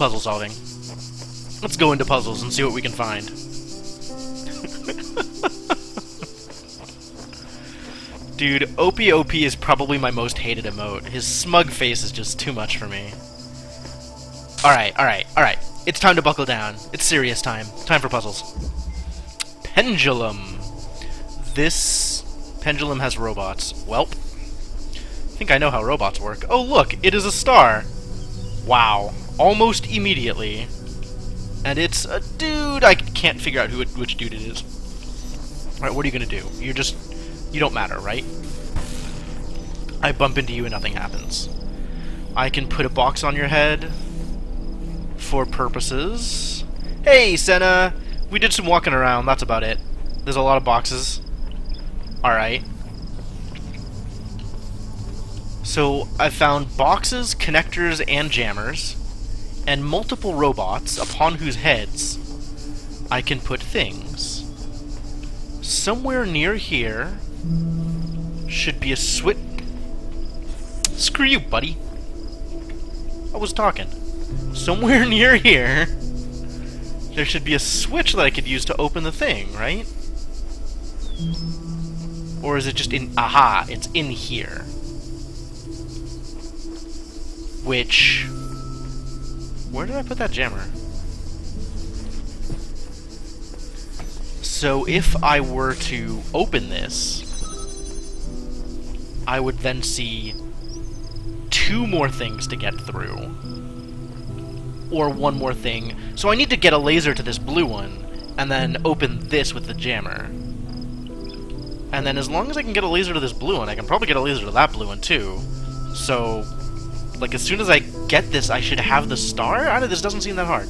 Puzzle solving. Let's go into puzzles and see what we can find. Dude, OP is probably my most hated emote. His smug face is just too much for me. Alright. It's time to buckle down. It's serious time. Time for puzzles. Pendulum. This pendulum has robots. Welp. I think I know how robots work. Oh look, it is a star. Wow. Almost immediately. And it's a dude. I can't figure out which dude it is. Alright, what are you gonna do? You don't matter, right? I bump into you and nothing happens. I can put a box on your head for purposes. Hey, Senna! We did some walking around, that's about it. There's a lot of boxes. Alright. So, I found boxes, connectors, and jammers, and multiple robots upon whose heads I can put things. Somewhere near here should be a switch. Screw you, buddy. I was talking. Somewhere near here there should be a switch that I could use to open the thing, right? Or is it just in... Aha! It's in here. Which... Where did I put that jammer? So if I were to open this, I would then see two more things to get through. Or one more thing. So I need to get a laser to this blue one, and then open this with the jammer. And then as long as I can get a laser to this blue one, I can probably get a laser to that blue one too. So, like, as soon as I get this, I should have the star? This doesn't seem that hard.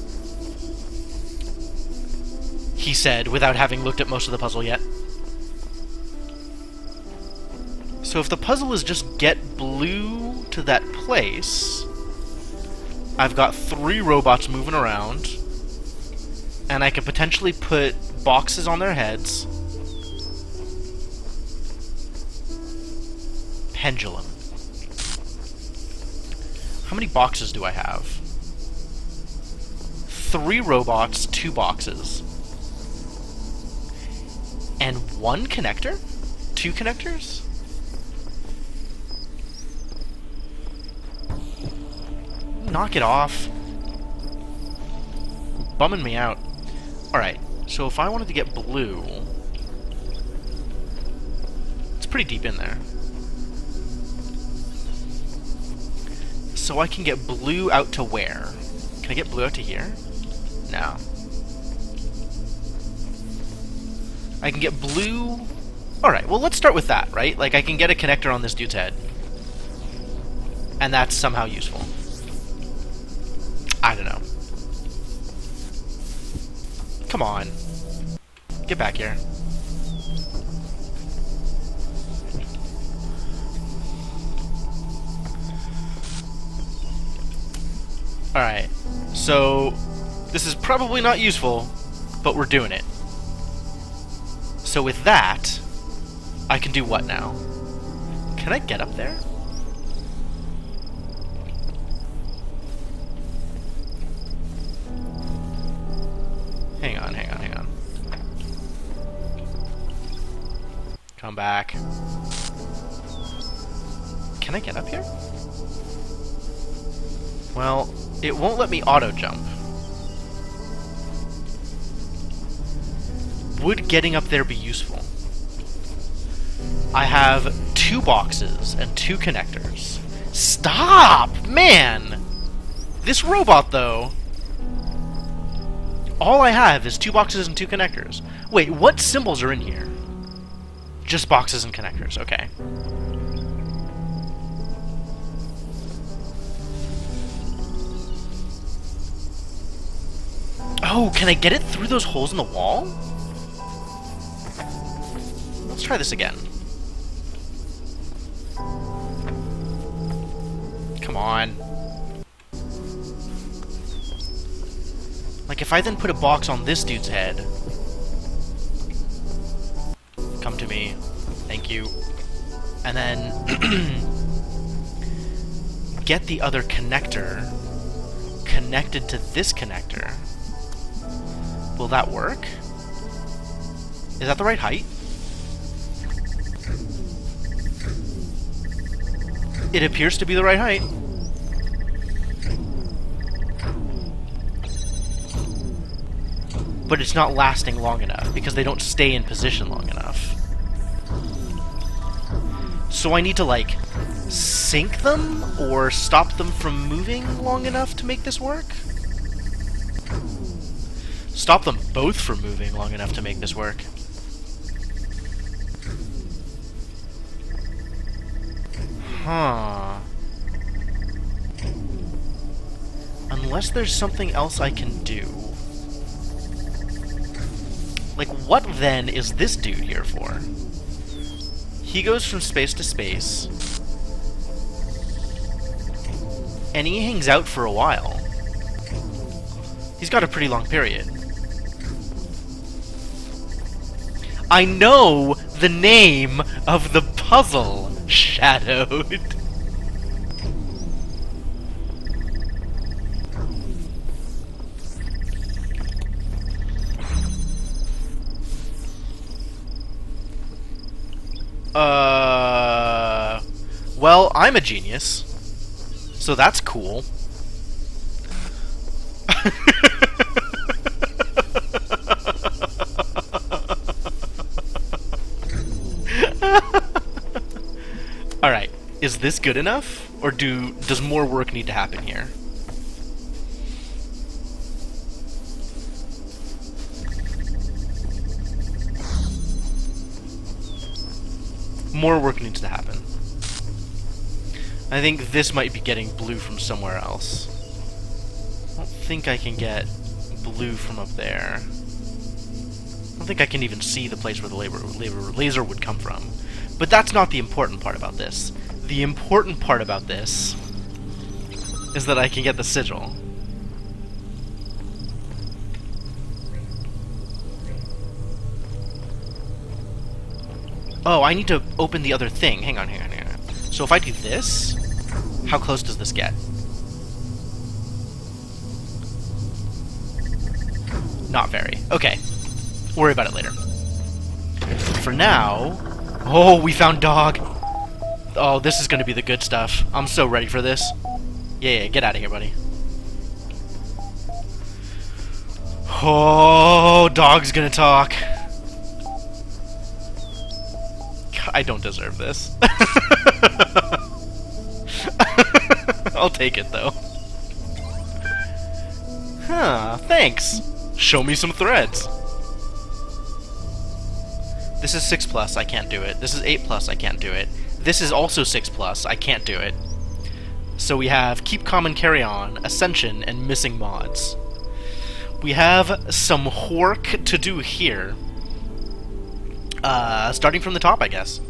He said, without having looked at most of the puzzle yet. So if the puzzle is just get blue to that place, I've got 3 robots moving around, and I can potentially put boxes on their heads. Pendulum. How many boxes do I have? 3 robots, 2 boxes. And 1 connector? 2 connectors? Knock it off. Bumming me out. Alright, so if I wanted to get blue... It's pretty deep in there. So I can get blue out to where? Can I get blue out to here? No. I can get blue... Alright, well let's start with that, right? Like, I can get a connector on this dude's head. And that's somehow useful. I don't know. Come on. Get back here. Alright. So, this is probably not useful, but we're doing it. So with that, I can do what now? Can I get up there? Hang on. Come back. Can I get up here? Well, it won't let me auto-jump. Would getting up there be useful? I have 2 boxes and 2 connectors. Stop! Man! This robot, though... All I have is 2 boxes and 2 connectors. Wait, what symbols are in here? Just boxes and connectors, okay. Oh, can I get it through those holes in the wall? Let's try this again. Come on. Like, if I then put a box on this dude's head... Come to me. Thank you. And then... get the other connector connected to this connector. Will that work? Is that the right height? It appears to be the right height. But it's not lasting long enough, because they don't stay in position long enough. So I need to, like, sink them, or stop them from moving long enough to make this work? Stop them both from moving long enough to make this work. Huh. Unless there's something else I can do. Like, what then is this dude here for? He goes from space to space, and he hangs out for a while. He's got a pretty long period. I know the name of the puzzle, Shadowed. Well, I'm a genius, so that's cool. Alright, is this good enough? Or does more work need to happen here? More work needs to happen. I think this might be getting blue from somewhere else. I don't think I can get blue from up there. I don't think I can even see the place where the laser would come from. But that's not the important part about this. The important part about this is that I can get the sigil. Oh, I need to open the other thing. Hang on. So if I do this, how close does this get? Not very. Okay. Worry about it later. For now... Oh, we found dog! Oh, this is gonna be the good stuff. I'm so ready for this. Yeah, get out of here, buddy. Oh, dog's gonna talk. I don't deserve this. I'll take it, though. Huh, thanks. Show me some threads. This is 6+, I can't do it. This is 8+, I can't do it. This is also 6+, I can't do it. So we have Keep Calm and Carry On, Ascension, and Missing Mods. We have some work to do here. Starting from the top, I guess.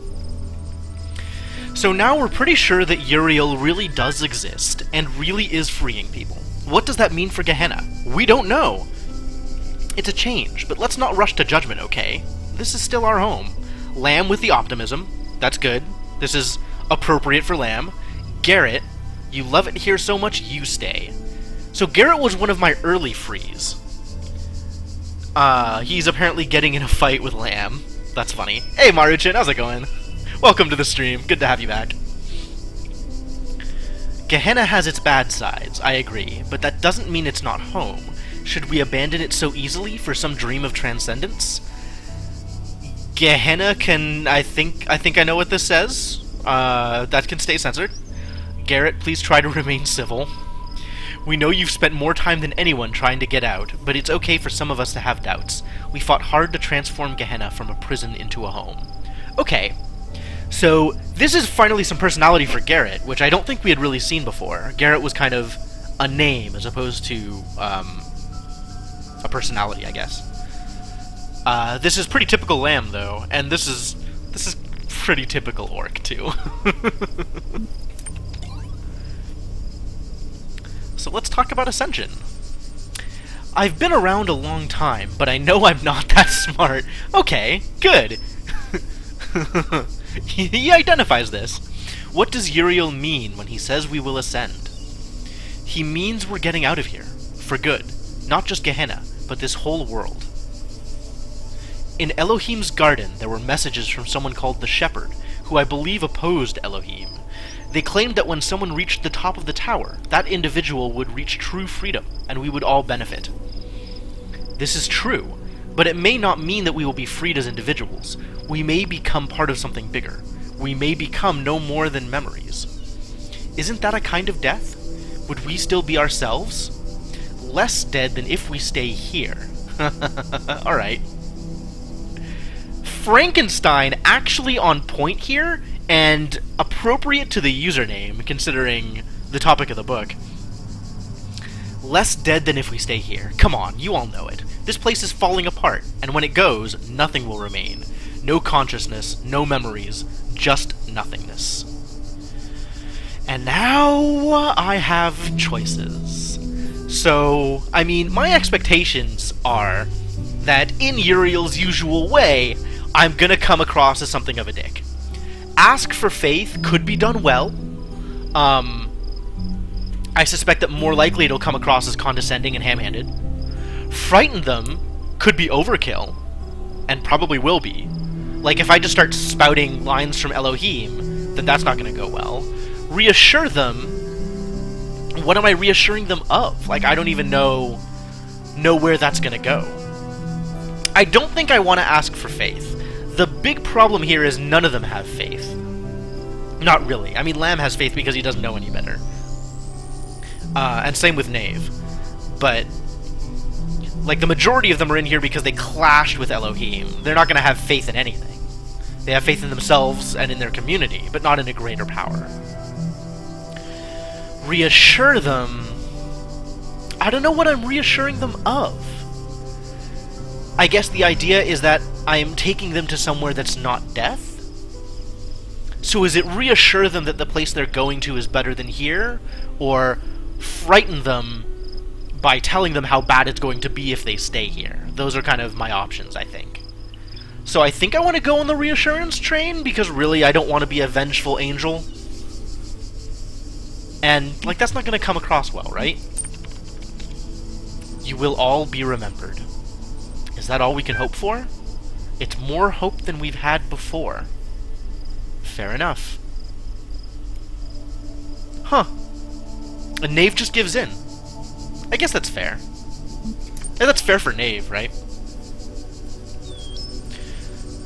So now we're pretty sure that Uriel really does exist, and really is freeing people. What does that mean for Gehenna? We don't know! It's a change, but let's not rush to judgment, okay? This is still our home. Lamb with the optimism. That's good. This is appropriate for Lamb. Garrett, you love it here so much, you stay. So Garrett was one of my early frees. He's apparently getting in a fight with Lamb. That's funny. Hey Maruchin, how's it going? Welcome to the stream. Good to have you back. Gehenna has its bad sides, I agree, but that doesn't mean it's not home. Should we abandon it so easily for some dream of transcendence? Gehenna can... I think I know what this says. That can stay censored. Garrett, please try to remain civil. We know you've spent more time than anyone trying to get out, but it's okay for some of us to have doubts. We fought hard to transform Gehenna from a prison into a home. Okay, so this is finally some personality for Garrett, which I don't think we had really seen before. Garrett was kind of a name as opposed to a personality, I guess. This is pretty typical Lamb, though, and this is pretty typical Orc, too. So let's talk about Ascension. I've been around a long time, but I know I'm not that smart. Okay, good. He identifies this. What does Uriel mean when he says we will ascend? He means we're getting out of here. For good. Not just Gehenna, but this whole world. In Elohim's garden, there were messages from someone called the Shepherd, who I believe opposed Elohim. They claimed that when someone reached the top of the tower, that individual would reach true freedom, and we would all benefit. This is true, but it may not mean that we will be freed as individuals. We may become part of something bigger. We may become no more than memories. Isn't that a kind of death? Would we still be ourselves? Less dead than if we stay here. Alright. Frankenstein actually on point here, and appropriate to the username, considering the topic of the book. Less dead than if we stay here. Come on, you all know it. This place is falling apart, and when it goes, nothing will remain. No consciousness, no memories, just nothingness. And now I have choices. So, I mean, my expectations are that in Uriel's usual way, I'm gonna come across as something of a dick. Ask for faith could be done well. I suspect that more likely it'll come across as condescending and ham-handed. Frighten them could be overkill, and probably will be. Like, if I just start spouting lines from Elohim, then that's not gonna go well. Reassure them. What am I reassuring them of? Like, I don't even know where that's gonna go. I don't think I want to ask for faith. The big problem here is none of them have faith. Not really. I mean, Lamb has faith because he doesn't know any better. And same with Knave. But, like, the majority of them are in here because they clashed with Elohim. They're not going to have faith in anything. They have faith in themselves and in their community, but not in a greater power. Reassure them. I don't know what I'm reassuring them of. I guess the idea is that I am taking them to somewhere that's not death? So is it reassure them that the place they're going to is better than here? Or frighten them by telling them how bad it's going to be if they stay here? Those are kind of my options, I think. So I think I want to go on the reassurance train, because really I don't want to be a vengeful angel. And, like, that's not going to come across well, right? You will all be remembered. Is that all we can hope for? It's more hope than we've had before. Fair enough. Huh. And Knave just gives in. I guess that's fair. And that's fair for Knave, right?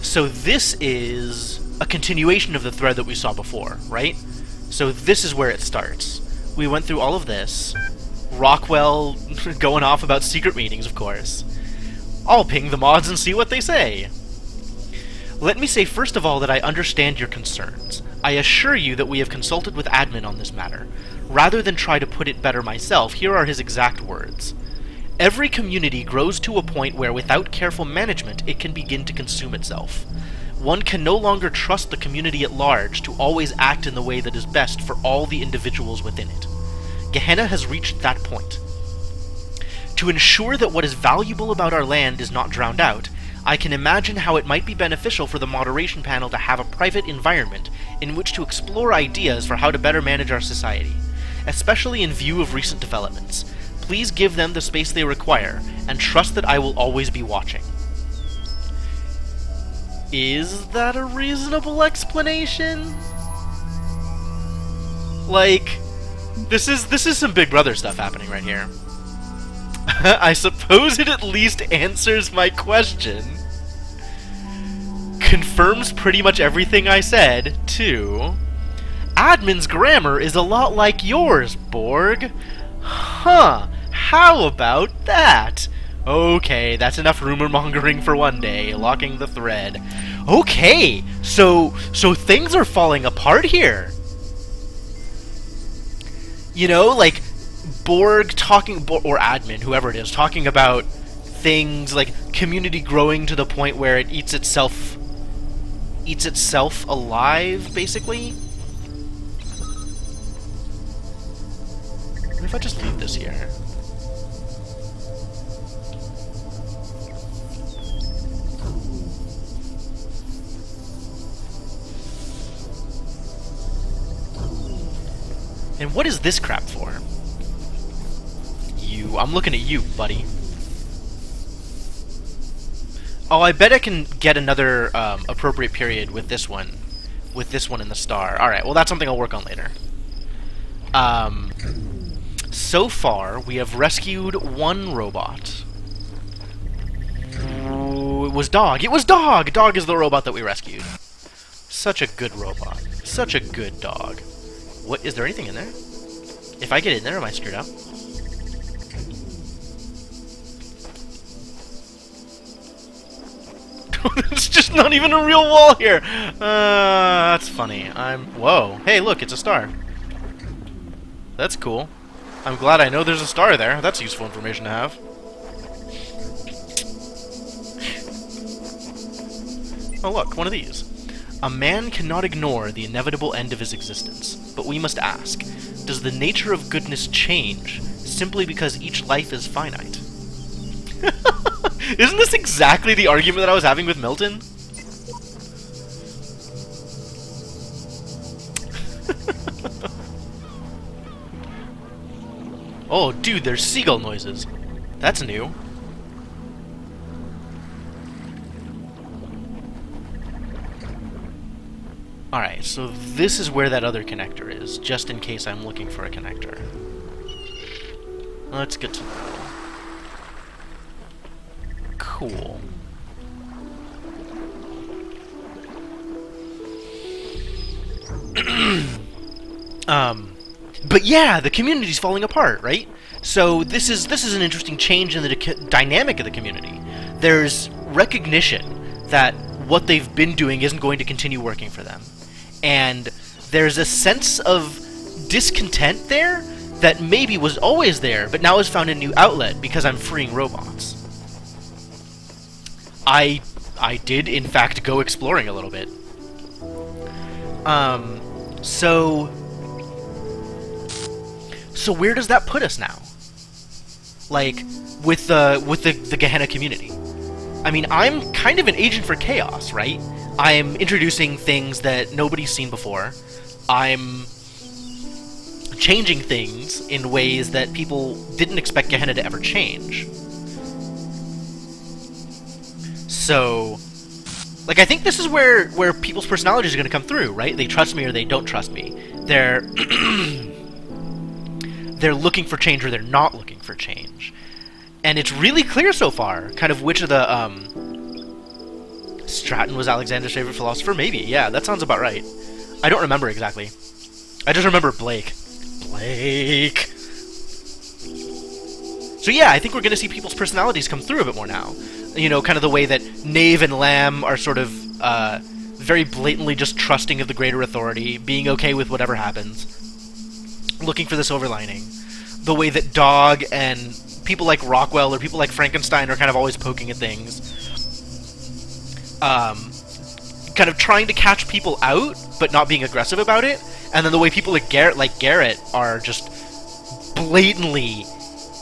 So this is a continuation of the thread that we saw before, right? So this is where it starts. We went through all of this. Rockwell going off about secret meetings, of course. I'll ping the mods and see what they say. Let me say first of all that I understand your concerns. I assure you that we have consulted with admin on this matter. Rather than try to put it better myself, here are his exact words. Every community grows to a point where, without careful management, it can begin to consume itself. One can no longer trust the community at large to always act in the way that is best for all the individuals within it. Gehenna has reached that point. To ensure that what is valuable about our land is not drowned out, I can imagine how it might be beneficial for the moderation panel to have a private environment in which to explore ideas for how to better manage our society, especially in view of recent developments. Please give them the space they require, and trust that I will always be watching. Is that a reasonable explanation? Like, this is some Big Brother stuff happening right here. I suppose it at least answers my question. Confirms pretty much everything I said, too. Admin's grammar is a lot like yours, Borg. Huh, how about that? Okay, that's enough rumor-mongering for one day. Locking the thread. Okay, so things are falling apart here. You know, like, Borg talking, or admin, whoever it is, talking about things like community growing to the point where it eats itself alive, basically. What if I just leave this here? And what is this crap for? you. I'm looking at you, buddy. Oh, I bet I can get another appropriate period with this one. With this one in the star. Alright, well that's something I'll work on later. So far, we have rescued one robot. Ooh, it was Dog. It was Dog! Dog is the robot that we rescued. Such a good robot. Such a good dog. What, is there anything in there? If I get in there, am I screwed up? It's just not even a real wall here! That's funny. Whoa. Hey, look, it's a star. That's cool. I'm glad I know there's a star there. That's useful information to have. Oh, look, one of these. A man cannot ignore the inevitable end of his existence, but we must ask, does the nature of goodness change simply because each life is finite? Isn't this exactly the argument that I was having with Milton? Oh, dude, there's seagull noises. That's new. Alright, so this is where that other connector is, just in case I'm looking for a connector. That's good to know. Cool. But yeah, the community's falling apart, right? So this is an interesting change in the dynamic of the community. There's recognition that what they've been doing isn't going to continue working for them. And there's a sense of discontent there that maybe was always there, but now has found a new outlet because I'm freeing robots. I did, in fact, go exploring a little bit. So where does that put us now? Like, with the Gehenna community? I mean, I'm kind of an agent for chaos, right? I'm introducing things that nobody's seen before. I'm changing things in ways that people didn't expect Gehenna to ever change. So, like, I think this is where people's personalities are going to come through, right? They trust me or they don't trust me. They're they're looking for change or they're not looking for change. And it's really clear so far, kind of which of the, Stratton was Alexander's favorite philosopher? Maybe, yeah, that sounds about right. I don't remember exactly. I just remember Blake. Blake! So yeah, I think we're going to see people's personalities come through a bit more now. You know, kind of the way that Knave and Lamb are sort of, very blatantly just trusting of the greater authority, being okay with whatever happens, looking for the silver lining. The way that Dog and people like Rockwell or people like Frankenstein are kind of always poking at things. Kind of trying to catch people out, but not being aggressive about it. And then the way people like Garrett are just blatantly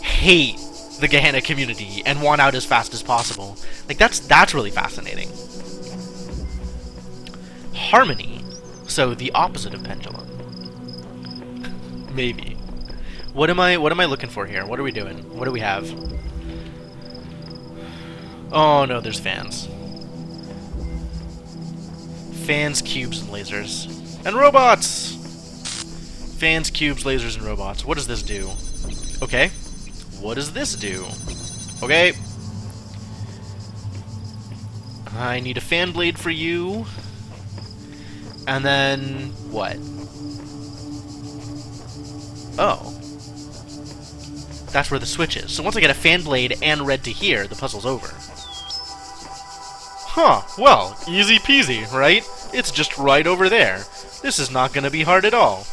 hate the Gehenna community and want out as fast as possible. Like, that's really fascinating. Harmony. So the opposite of pendulum. Maybe. What am I looking for here? What are we doing? What do we have? Oh no, there's fans. Fans, cubes, and lasers. And robots! Fans, cubes, lasers, and robots. What does this do? Okay. What does this do? Okay. I need a fan blade for you. And then... what? Oh. That's where the switch is. So once I get a fan blade and red to here, the puzzle's over. Huh, well, easy peasy, right? It's just right over there. This is not gonna be hard at all.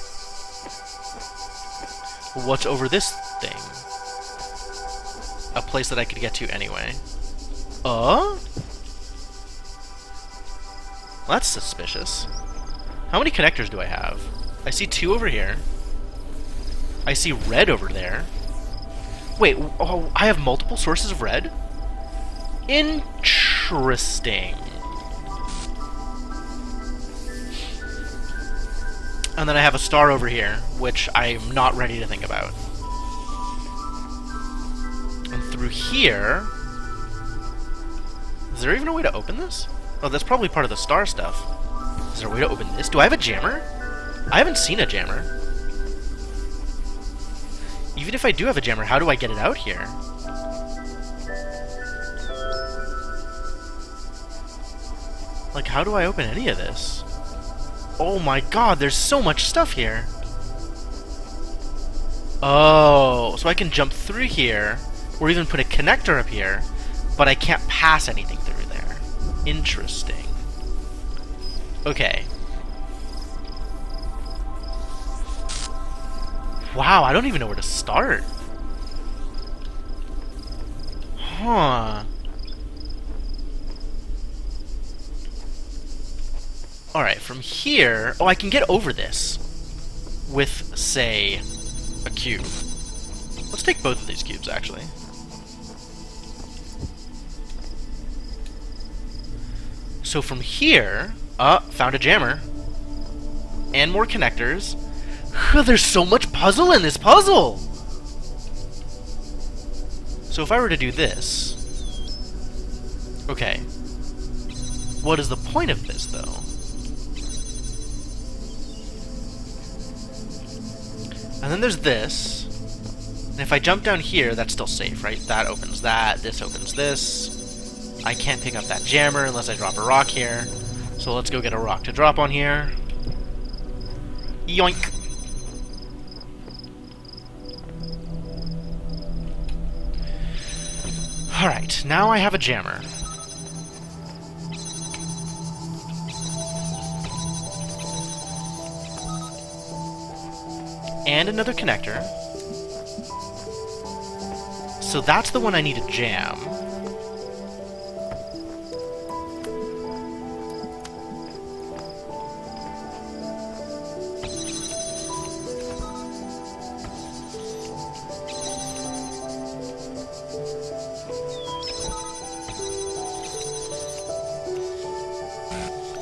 What's over this thing? A place that I could get to anyway. That's suspicious. How many connectors do I have? I see 2 over here. I see red over there. Wait, oh, I have multiple sources of red? Interesting. And then I have a star over here, which I'm not ready to think about. through here. Is there even a way to open this? Oh, that's probably part of the star stuff. Is there a way to open this? Do I have a jammer? I haven't seen a jammer. Even if I do have a jammer, how do I get it out here? Like, how do I open any of this? Oh my god, there's so much stuff here. Oh, so I can jump through here, or even put a connector up here, but I can't pass anything through there. Interesting. Okay. Wow, I don't even know where to start. Huh. Alright, from here... Oh, I can get over this with, say, a cube. Let's take both of these cubes, actually. So from here... found a jammer. And more connectors. There's so much puzzle in this puzzle! So if I were to do this... Okay. What is the point of this, though? And then there's this. And if I jump down here, that's still safe, right? That opens that, this opens this. I can't pick up that jammer unless I drop a rock here. So let's go get a rock to drop on here. Yoink! Alright, now I have a jammer. And another connector. So that's the one I need to jam.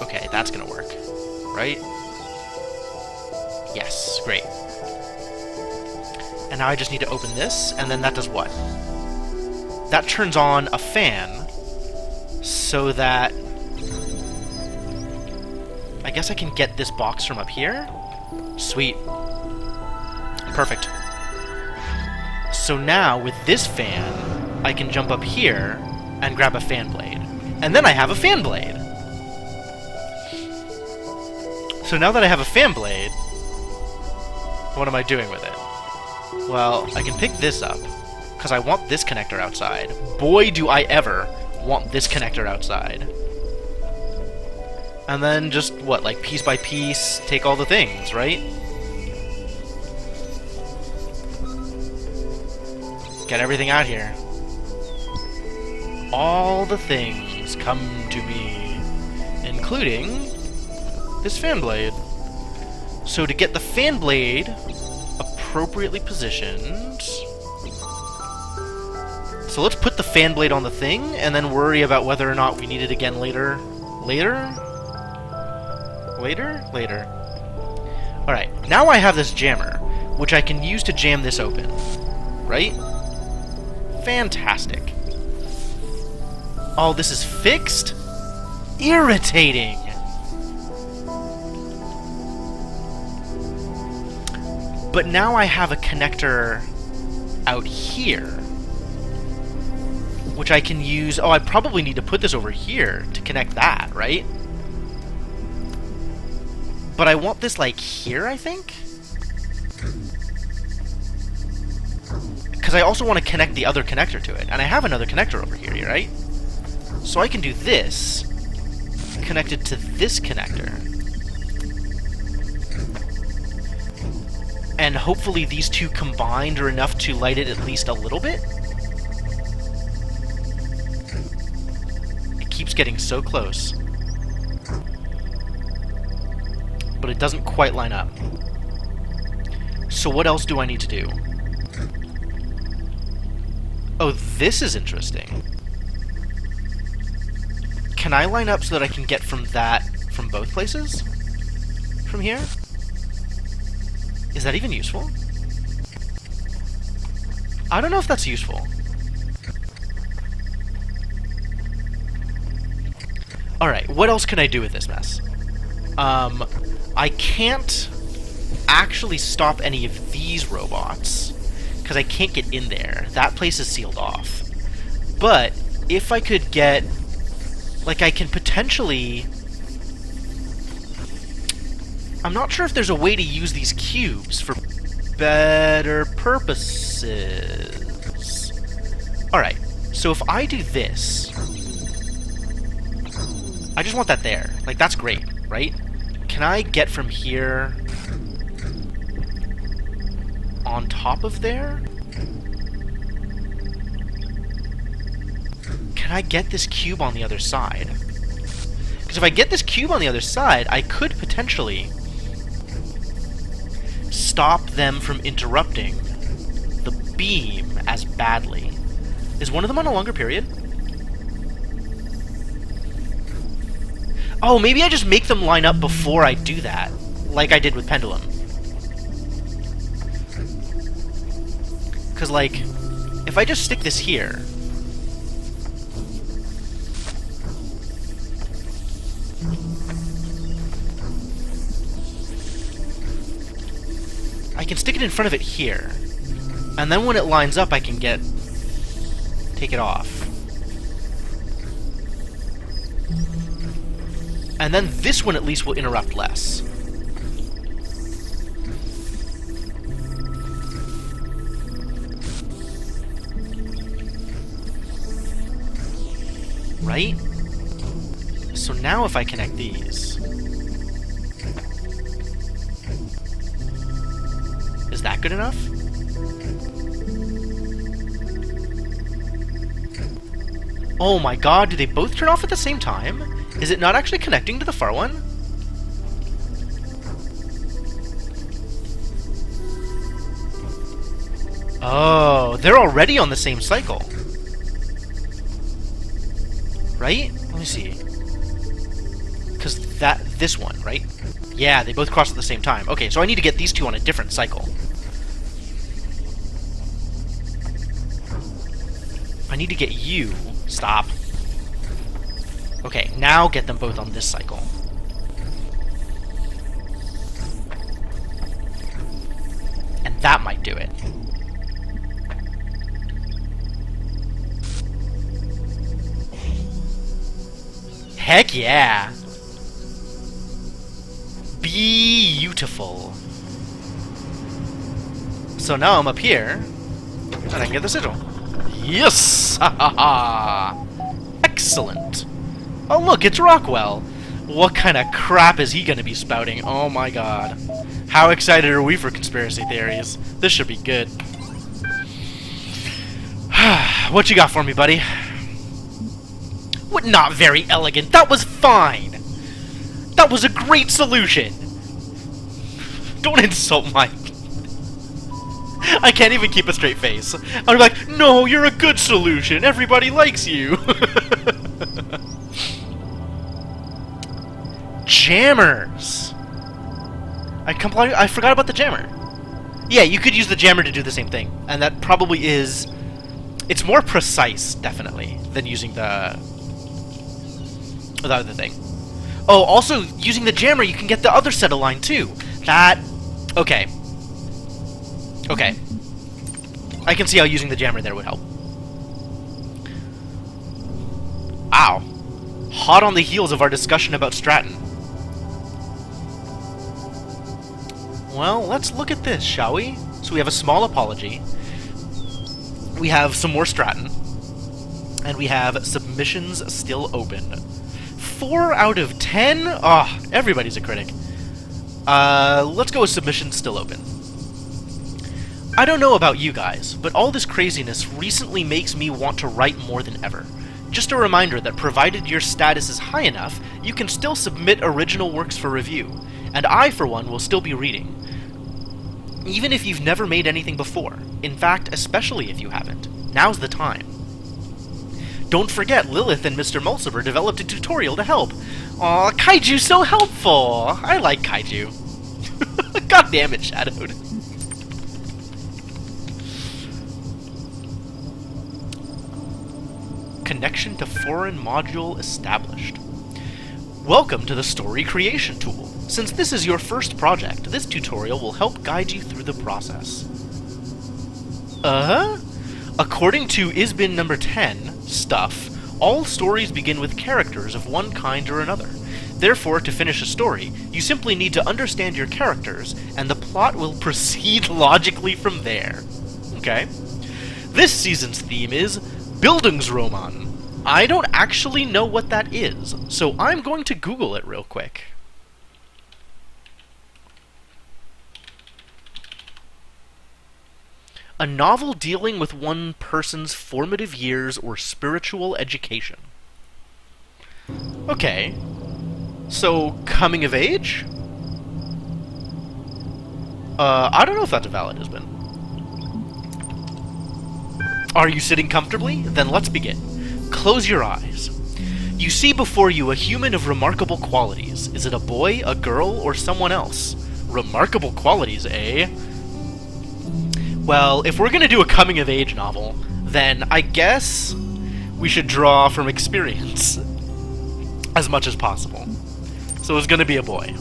Okay, that's gonna work, right? Yes, great. And now I just need to open this, and then that does what? That turns on a fan, so that... I guess I can get this box from up here? Sweet. Perfect. So now, with this fan, I can jump up here and grab a fan blade. And then I have a fan blade! So now that I have a fan blade, what am I doing with it? Well, I can pick this up, because I want this connector outside. Boy, do I ever want this connector outside. And then just, what, like piece by piece, take all the things, right? Get everything out here. All the things come to me, including this fan blade. So to get the fan blade appropriately positioned... So let's put the fan blade on the thing, and then worry about whether or not we need it again later. Later? Later? Later. Alright, now I have this jammer, which I can use to jam this open. Right? Fantastic. Oh, this is fixed? Irritating! But now I have a connector out here, which I can use... Oh, I probably need to put this over here to connect that, right? But I want this, like, here, I think? Because I also want to connect the other connector to it. And I have another connector over here, right? So I can do this, connect it to this connector. And hopefully these two combined are enough to light it at least a little bit. It keeps getting so close. But it doesn't quite line up. So what else do I need to do? Oh, this is interesting. Can I line up so that I can get from both places? From here? Is that even useful? I don't know if that's useful. Alright, what else can I do with this mess? I can't actually stop any of these robots, because I can't get in there. That place is sealed off. But, if I could get... like, I can potentially... I'm not sure if there's a way to use these cubes for better purposes. Alright, so if I do this... I just want that there. Like, that's great, right? Can I get from here on top of there? Can I get this cube on the other side? Because if I get this cube on the other side, I could potentially stop them from interrupting the beam as badly. Is one of them on a longer period? Oh, maybe I just make them line up before I do that, like I did with Pendulum. Because, like, if I just stick this here... I can stick it in front of it here. And then when it lines up, I can take it off. And then this one at least will interrupt less. Right? So now if I connect these... Is that good enough? Oh my god, do they both turn off at the same time? Is it not actually connecting to the far one? Oh, they're already on the same cycle. Right? Let me see. Because this one, right? Yeah, they both cross at the same time. Okay, so I need to get these two on a different cycle. I need to get you... Stop. Okay, now get them both on this cycle. And that might do it. Heck yeah! Beautiful. So now I'm up here, and I can get the sigil. Yes! Ha ha ha! Excellent! Oh look, it's Rockwell! What kind of crap is he gonna be spouting? Oh my god. How excited are we for conspiracy theories? This should be good. What you got for me, buddy? What, not very elegant? That was fine! That was a great solution! Don't insult my... I can't even keep a straight face. I'm like, no, you're a good solution. Everybody likes you. Jammers. I forgot about the jammer. Yeah, you could use the jammer to do the same thing, and that probably is. It's more precise, definitely, than using the other thing. Oh, also using the jammer, you can get the other set of line too. That. Okay. Okay. I can see how using the jammer there would help. Ow. Hot on the heels of our discussion about Stratton. Well, let's look at this, shall we? So we have a small apology. We have some more Stratton. And we have submissions still open. 4 out of 10? Ah, oh, everybody's a critic. Let's go with submissions still open. I don't know about you guys, but all this craziness recently makes me want to write more than ever. Just a reminder that provided your status is high enough, you can still submit original works for review, and I, for one, will still be reading. Even if you've never made anything before. In fact, especially if you haven't. Now's the time. Don't forget, Lilith and Mr. Mulciber developed a tutorial to help. Aw, Kaiju's so helpful! I like Kaiju. God damn it, Shadowed. Connection to foreign module established. Welcome to the Story Creation Tool. Since this is your first project, this tutorial will help guide you through the process. According to ISBN number 10, Stuff, all stories begin with characters of one kind or another. Therefore, to finish a story, you simply need to understand your characters, and the plot will proceed logically from there. Okay? This season's theme is Bildungsroman. I don't actually know what that is, so I'm going to Google it real quick. A novel dealing with one person's formative years or spiritual education. Okay. So, coming of age? I don't know if that's a valid ISBN. Are you sitting comfortably? Then let's begin. Close your eyes. You see before you a human of remarkable qualities. Is it a boy, a girl, or someone else? Remarkable qualities, eh? Well, if we're gonna do a coming-of-age novel, then I guess we should draw from experience as much as possible. So it's gonna be a boy.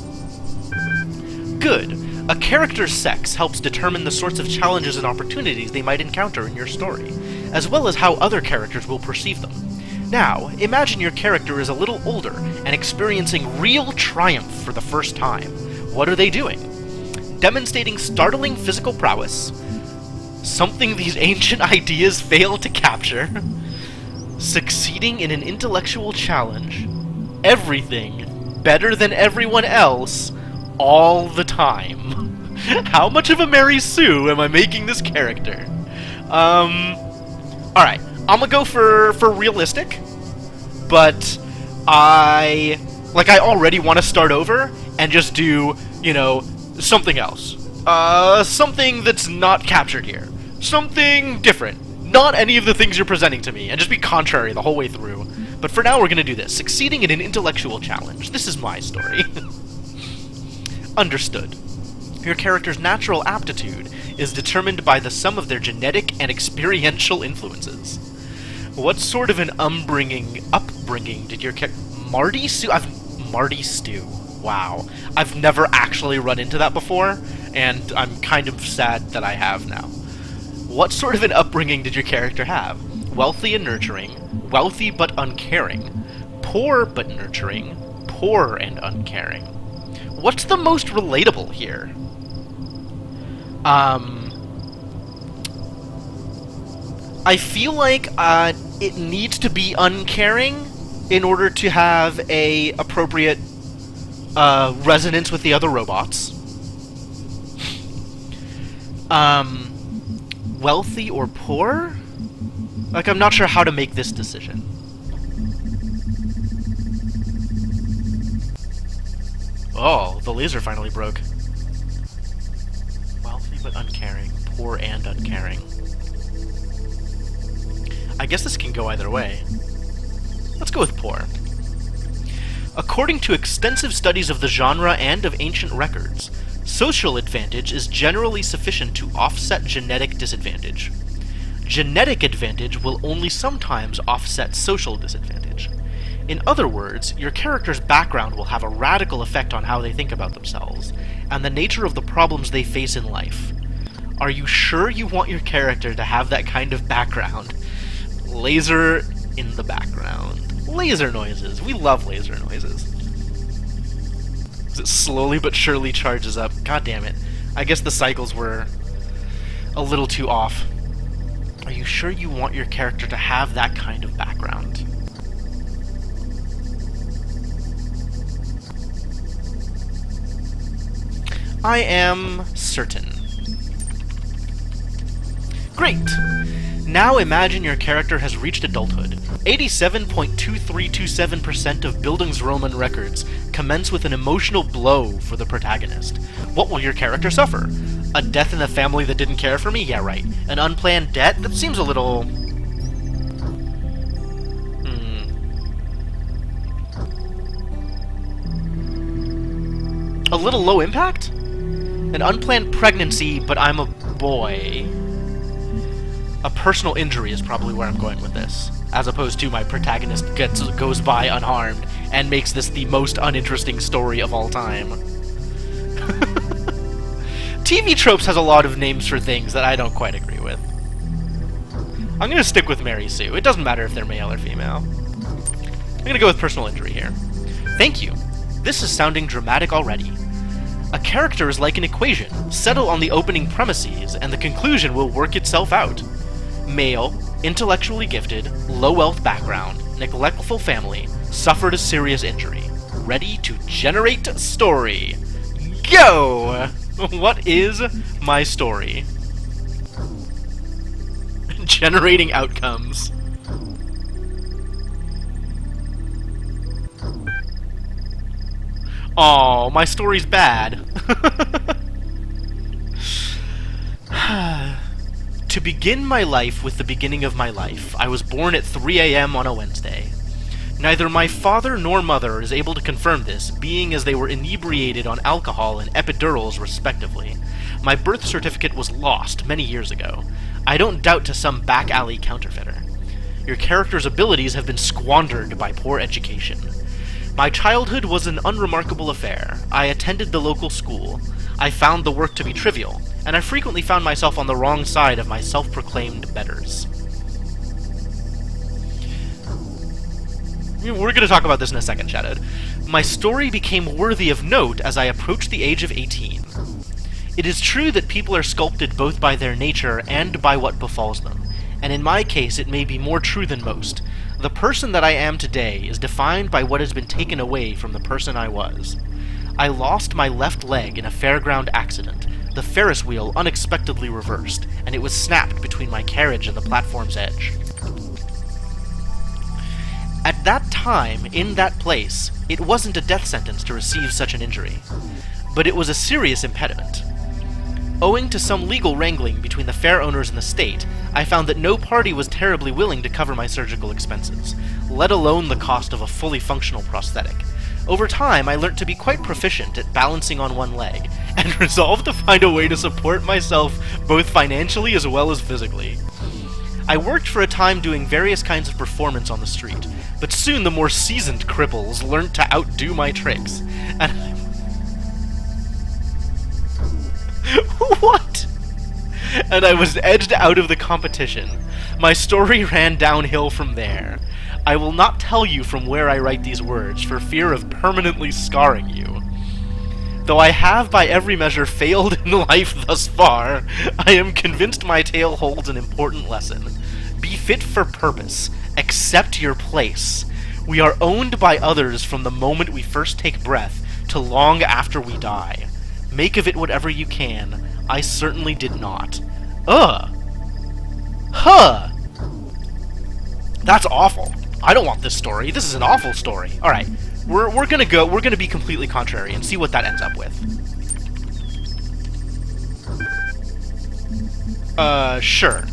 Good. A character's sex helps determine the sorts of challenges and opportunities they might encounter in your story, as well as how other characters will perceive them. Now, imagine your character is a little older and experiencing real triumph for the first time. What are they doing? Demonstrating startling physical prowess, something these ancient ideas fail to capture, succeeding in an intellectual challenge, everything better than everyone else, all the time. How much of a Mary Sue am I making this character? Alright, I'm gonna go for realistic, but I already want to start over and just do, you know, something else. Something that's not captured here. Something different. Not any of the things you're presenting to me, and just be contrary the whole way through. But for now, we're gonna do this. Succeeding in an intellectual challenge. This is my story. Understood. Your character's natural aptitude is determined by the sum of their genetic and experiential influences. What sort of an upbringing did your character... Marty Stew. Wow. I've never actually run into that before, and I'm kind of sad that I have now. What sort of an upbringing did your character have? Wealthy and nurturing, wealthy but uncaring, poor but nurturing, poor and uncaring. What's the most relatable here? I feel like it needs to be uncaring in order to have a appropriate resonance with the other robots. Wealthy or poor? Like, I'm not sure how to make this decision. Oh, the laser finally broke. Wealthy but uncaring. Poor and uncaring. I guess this can go either way. Let's go with poor. According to extensive studies of the genre and of ancient records, social advantage is generally sufficient to offset genetic disadvantage. Genetic advantage will only sometimes offset social disadvantage. In other words, your character's background will have a radical effect on how they think about themselves, and the nature of the problems they face in life. Are you sure you want your character to have that kind of background? Laser in the background. Laser noises. We love laser noises. As it slowly but surely charges up. God damn it. I guess the cycles were a little too off. Are you sure you want your character to have that kind of background? I am certain. Great! Now imagine your character has reached adulthood. 87.2327% of Bildungsroman records commence with an emotional blow for the protagonist. What will your character suffer? A death in the family that didn't care for me? Yeah, right. An unplanned debt? That seems a little... A little low impact? An unplanned pregnancy, but I'm a boy. A personal injury is probably where I'm going with this, as opposed to my protagonist goes by unharmed and makes this the most uninteresting story of all time. TV Tropes has a lot of names for things that I don't quite agree with. I'm gonna stick with Mary Sue. It doesn't matter if they're male or female. I'm gonna go with personal injury here. Thank you. This is sounding dramatic already. A character is like an equation. Settle on the opening premises, and the conclusion will work itself out. Male, intellectually gifted, low wealth background, neglectful family, suffered a serious injury. Ready to generate story. Go! What is my story? Generating outcomes. Oh, my story's bad. To begin my life with the beginning of my life, I was born at 3 a.m. on a Wednesday. Neither my father nor mother is able to confirm this, being as they were inebriated on alcohol and epidurals respectively. My birth certificate was lost many years ago. I don't doubt to some back alley counterfeiter. Your character's abilities have been squandered by poor education. My childhood was an unremarkable affair. I attended the local school. I found the work to be trivial, and I frequently found myself on the wrong side of my self-proclaimed betters. We're going to talk about this in a second, Shadowed. My story became worthy of note as I approached the age of 18. It is true that people are sculpted both by their nature and by what befalls them, and in my case it may be more true than most. The person that I am today is defined by what has been taken away from the person I was. I lost my left leg in a fairground accident. The Ferris wheel unexpectedly reversed, and it was snapped between my carriage and the platform's edge. At that time, in that place, it wasn't a death sentence to receive such an injury, but it was a serious impediment. Owing to some legal wrangling between the fair owners and the state, I found that no party was terribly willing to cover my surgical expenses, let alone the cost of a fully functional prosthetic. Over time, I learnt to be quite proficient at balancing on one leg, and resolved to find a way to support myself both financially as well as physically. I worked for a time doing various kinds of performance on the street, but soon the more seasoned cripples learnt to outdo my tricks, and What? And I was edged out of the competition. My story ran downhill from there. I will not tell you from where I write these words, for fear of permanently scarring you. Though I have by every measure failed in life thus far, I am convinced my tale holds an important lesson. Be fit for purpose. Accept your place. We are owned by others from the moment we first take breath to long after we die. Make of it whatever you can. I certainly did not. Huh. That's awful. I don't want this story. This is an awful story. Alright. We're gonna be completely contrary and see what that ends up with. Sure.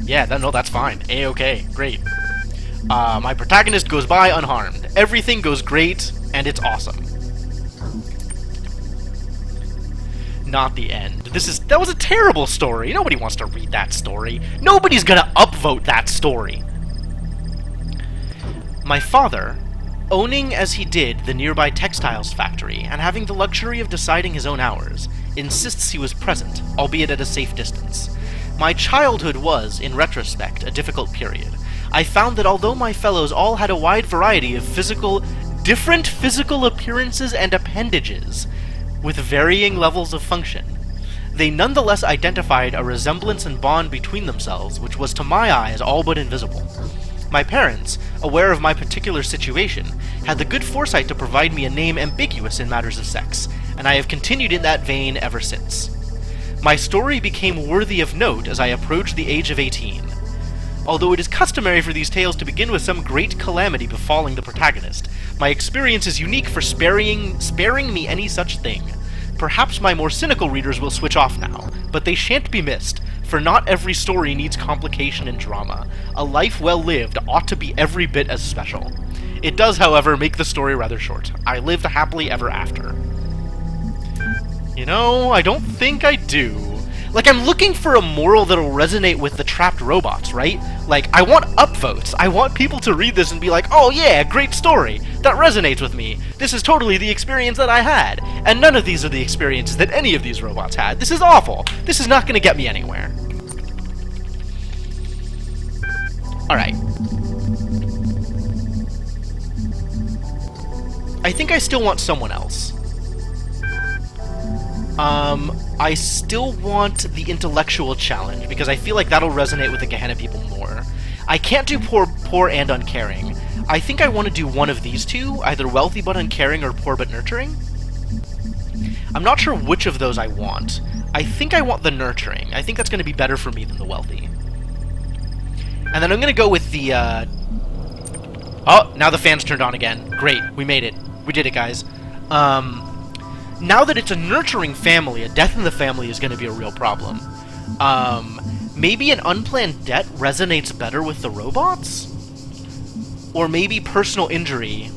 Yeah, no, that's fine. A-okay. Great. My protagonist goes by unharmed. Everything goes great, and it's awesome. Not the end. That was a terrible story. Nobody wants to read that story. Nobody's gonna upvote that story. My father, owning as he did the nearby textiles factory and having the luxury of deciding his own hours, insists he was present, albeit at a safe distance. My childhood was, in retrospect, a difficult period. I found that although my fellows all had a wide variety of different physical appearances and appendages, with varying levels of function, they nonetheless identified a resemblance and bond between themselves which was to my eyes all but invisible. My parents, aware of my particular situation, had the good foresight to provide me a name ambiguous in matters of sex, and I have continued in that vein ever since. My story became worthy of note as I approached the age of 18. Although it is customary for these tales to begin with some great calamity befalling the protagonist, my experience is unique for sparing me any such thing. Perhaps my more cynical readers will switch off now, but they shan't be missed, for not every story needs complication and drama. A life well lived ought to be every bit as special. It does, however, make the story rather short. I lived happily ever after. You know, I don't think I do. Like, I'm looking for a moral that'll resonate with the trapped robots, right? Like, I want upvotes. I want people to read this and be like, oh yeah, great story. That resonates with me. This is totally the experience that I had. And none of these are the experiences that any of these robots had. This is awful. This is not going to get me anywhere. Alright. I think I still want someone else. I still want the intellectual challenge, because I feel like that'll resonate with the Gehenna people more. I can't do poor and uncaring. I think I want to do one of these two, either wealthy but uncaring or poor but nurturing. I'm not sure which of those I want. I think I want the nurturing. I think that's going to be better for me than the wealthy. And then I'm going to go with the, Oh, now the fan's turned on again. Great, we made it. We did it, guys. Now that it's a nurturing family, a death in the family is going to be a real problem. Maybe an unplanned death resonates better with the robots? Or maybe personal injury.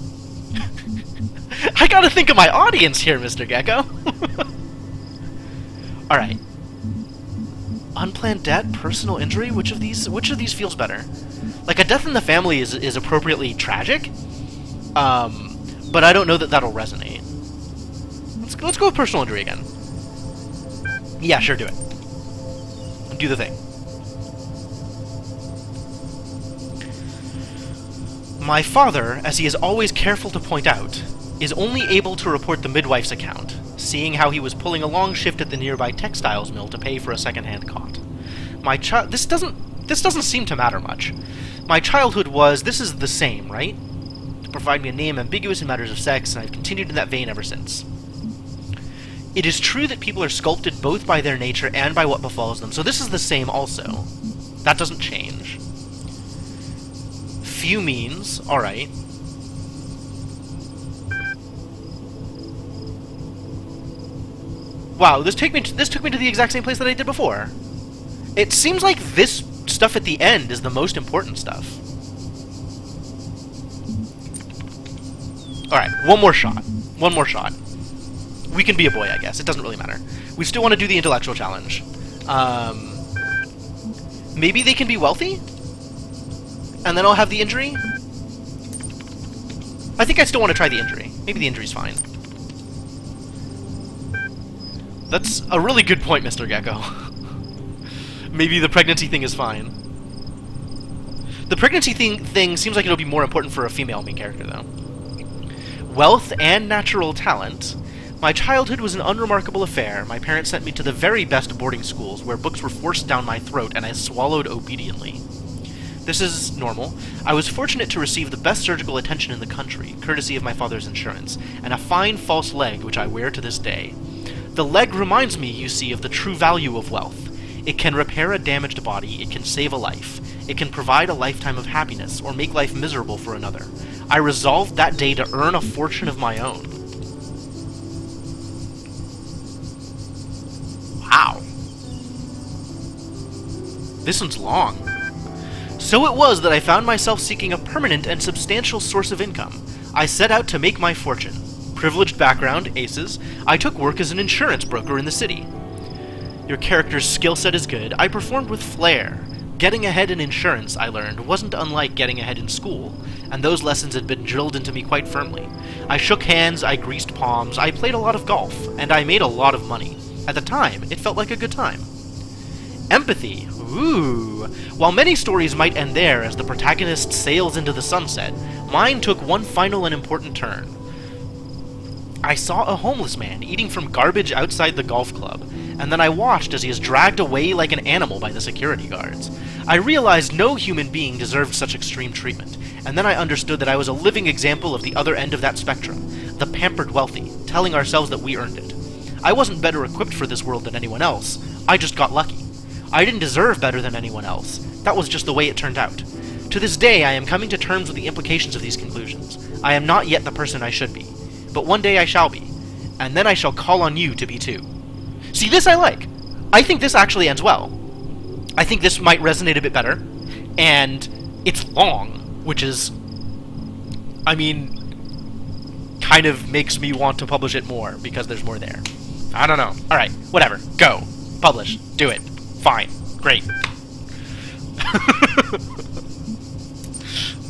I gotta think of my audience here, Mr. Gecko. Alright. Unplanned death, personal injury, which of these feels better? Like, a death in the family is appropriately tragic, but I don't know that that'll resonate. Let's go with personal injury again. Yeah, sure, do it. Do the thing. My father, as he is always careful to point out, is only able to report the midwife's account, seeing how he was pulling a long shift at the nearby textiles mill to pay for a second-hand cot. This doesn't seem to matter much. My childhood was, this is the same, right? To provide me a name ambiguous in matters of sex, and I've continued in that vein ever since. It is true that people are sculpted both by their nature and by what befalls them, so this is the same also. That doesn't change. Few means, alright. Wow, this took me to the exact same place that I did before. It seems like this stuff at the end is the most important stuff. Alright, one more shot. One more shot. We can be a boy, I guess. It doesn't really matter. We still want to do the intellectual challenge. Maybe they can be wealthy? And then I'll have the injury? I think I still want to try the injury. Maybe the injury's fine. That's a really good point, Mr. Gecko. Maybe the pregnancy thing is fine. The pregnancy thing seems like it'll be more important for a female main character, though. Wealth and natural talent. My childhood was an unremarkable affair. My parents sent me to the very best boarding schools, where books were forced down my throat and I swallowed obediently. This is normal. I was fortunate to receive the best surgical attention in the country, courtesy of my father's insurance, and a fine false leg which I wear to this day. The leg reminds me, you see, of the true value of wealth. It can repair a damaged body, it can save a life, it can provide a lifetime of happiness, or make life miserable for another. I resolved that day to earn a fortune of my own. Wow. This one's long. So it was that I found myself seeking a permanent and substantial source of income. I set out to make my fortune. Privileged background, aces. I took work as an insurance broker in the city. Your character's skill set is good. I performed with flair. Getting ahead in insurance, I learned, wasn't unlike getting ahead in school, and those lessons had been drilled into me quite firmly. I shook hands, I greased palms, I played a lot of golf, and I made a lot of money. At the time, it felt like a good time. Empathy. Ooh. While many stories might end there as the protagonist sails into the sunset, mine took one final and important turn. I saw a homeless man eating from garbage outside the golf club, and then I watched as he is dragged away like an animal by the security guards. I realized no human being deserved such extreme treatment, and then I understood that I was a living example of the other end of that spectrum, the pampered wealthy, telling ourselves that we earned it. I wasn't better equipped for this world than anyone else. I just got lucky. I didn't deserve better than anyone else. That was just the way it turned out. To this day, I am coming to terms with the implications of these conclusions. I am not yet the person I should be, but one day I shall be, and then I shall call on you to be too. See, this I like. I think this actually ends well. I think this might resonate a bit better, and it's long, which is, I mean, kind of makes me want to publish it more, because there's more there. I don't know. Alright, whatever. Go. Publish. Do it. Fine. Great.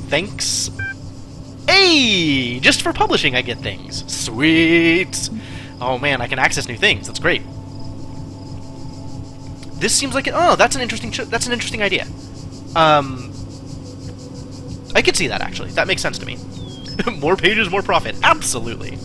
Thanks. Hey! Just for publishing I get things. Sweet! Oh man, I can access new things. That's great. This seems like oh, that's an interesting idea. I could see that, actually. That makes sense to me. More pages, more profit. Absolutely.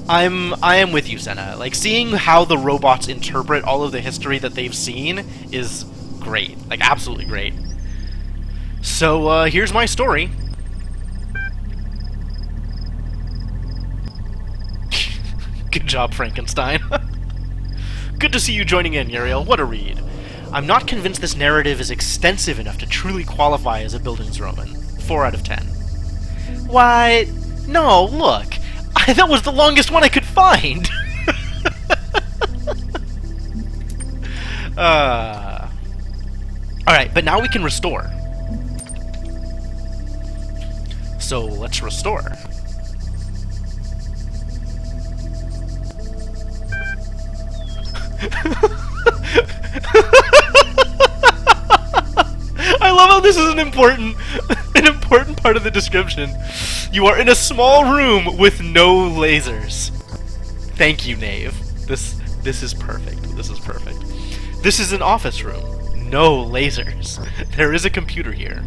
I am with you, Senna. Like, seeing how the robots interpret all of the history that they've seen is great. Like, absolutely great. So, here's my story. Good job, Frankenstein. Good to see you joining in, Uriel. What a read. I'm not convinced this narrative is extensive enough to truly qualify as a Bildungsroman. 4 out of 10. What? No, look. That was the longest one I could find! Alright, but now we can restore. So, let's restore. I love how this is an important part of the description. You are in a small room with no lasers. Thank you, Knave. This is perfect. This is perfect. This is an office room. No lasers. There is a computer here.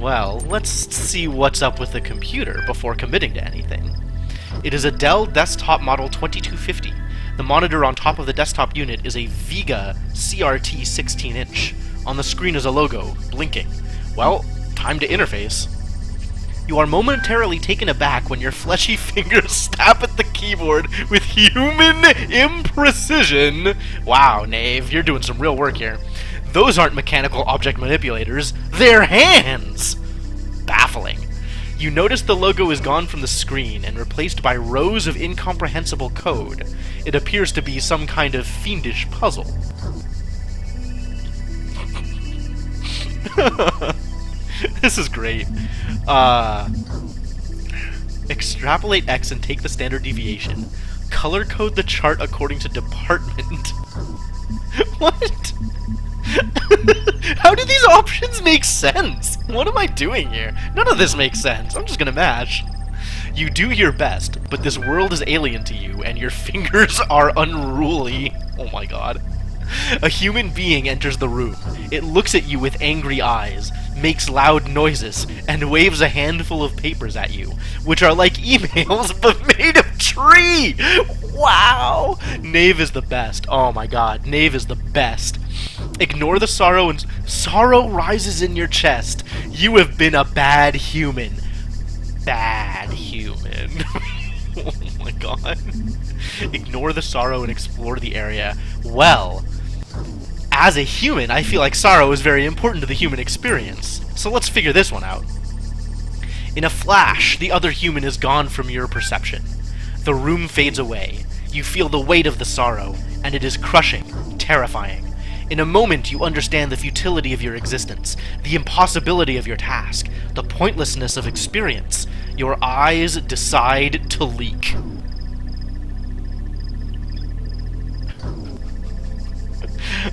Well, let's see what's up with the computer before committing to anything. It is a Dell desktop model 2250. The monitor on top of the desktop unit is a Vega CRT 16-inch. On the screen is a logo, blinking. Well, time to interface. You are momentarily taken aback when your fleshy fingers snap at the keyboard with human imprecision. Wow, Knave, you're doing some real work here. Those aren't mechanical object manipulators, they're hands! Baffling. You notice the logo is gone from the screen and replaced by rows of incomprehensible code. It appears to be some kind of fiendish puzzle. This is great. Extrapolate X and take the standard deviation. Color code the chart according to department. What? How do these options make sense? What am I doing here? None of this makes sense. I'm just gonna mash. You do your best, but this world is alien to you, and your fingers are unruly. Oh my god. A human being enters the room. It looks at you with angry eyes, makes loud noises, and waves a handful of papers at you, which are like emails, but made of tree! Wow! Knave is the best. Oh my god, Knave is the best. Ignore the sorrow, and sorrow rises in your chest. You have been a bad human. Bad human. Oh my god. Ignore the sorrow and explore the area. Well, as a human, I feel like sorrow is very important to the human experience. So let's figure this one out. In a flash, the other human is gone from your perception. The room fades away. You feel the weight of the sorrow, and it is crushing, terrifying. In a moment, you understand the futility of your existence, the impossibility of your task, the pointlessness of experience. Your eyes decide to leak.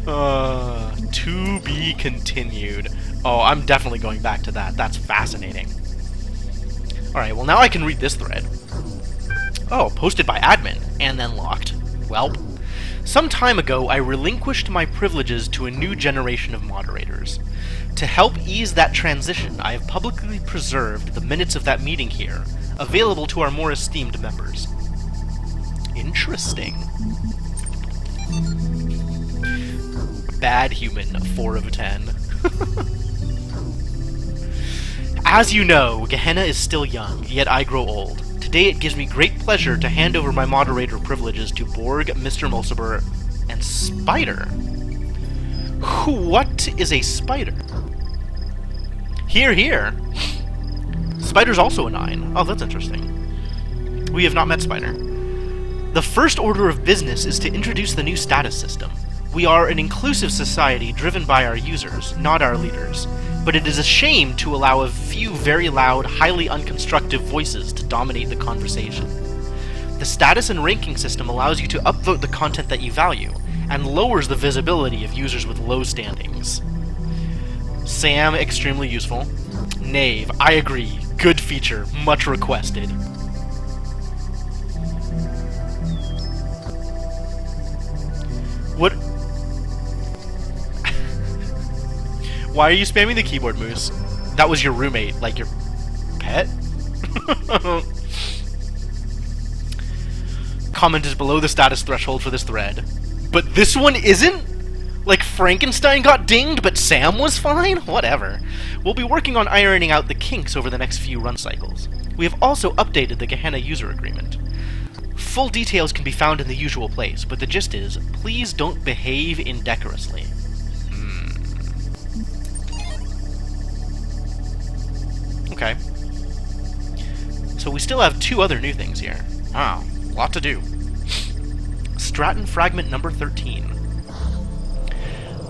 To be continued. Oh, I'm definitely going back to that. That's fascinating. Alright, well now I can read this thread. Oh, posted by admin, and then locked. Welp. Some time ago, I relinquished my privileges to a new generation of moderators. To help ease that transition, I have publicly preserved the minutes of that meeting here, available to our more esteemed members. Interesting. Bad human, 4 of 10. As you know, Gehenna is still young, yet I grow old. Today it gives me great pleasure to hand over my moderator privileges to Borg, Mr. Mulciber, and Spider. What is a spider? Here, here. Spider's also a 9. Oh, that's interesting. We have not met Spider. The first order of business is to introduce the new status system. We are an inclusive society driven by our users, not our leaders. but it is a shame to allow a few very loud, highly unconstructive voices to dominate the conversation. The status and ranking system allows you to upvote the content that you value, and lowers the visibility of users with low standings. Sam, extremely useful. Knave, I agree. Good feature, much requested. What? Why are you spamming the keyboard, Moose? That was your roommate, like your pet? Comment is below the status threshold for this thread. But this one isn't? Like Frankenstein got dinged, but Sam was fine? Whatever. We'll be working on ironing out the kinks over the next few run cycles. We have also updated the Gehenna user agreement. Full details can be found in the usual place, but the gist is, please don't behave indecorously. Okay. So we still have 2 other new things here. Wow, lot to do. Stratton fragment number 13.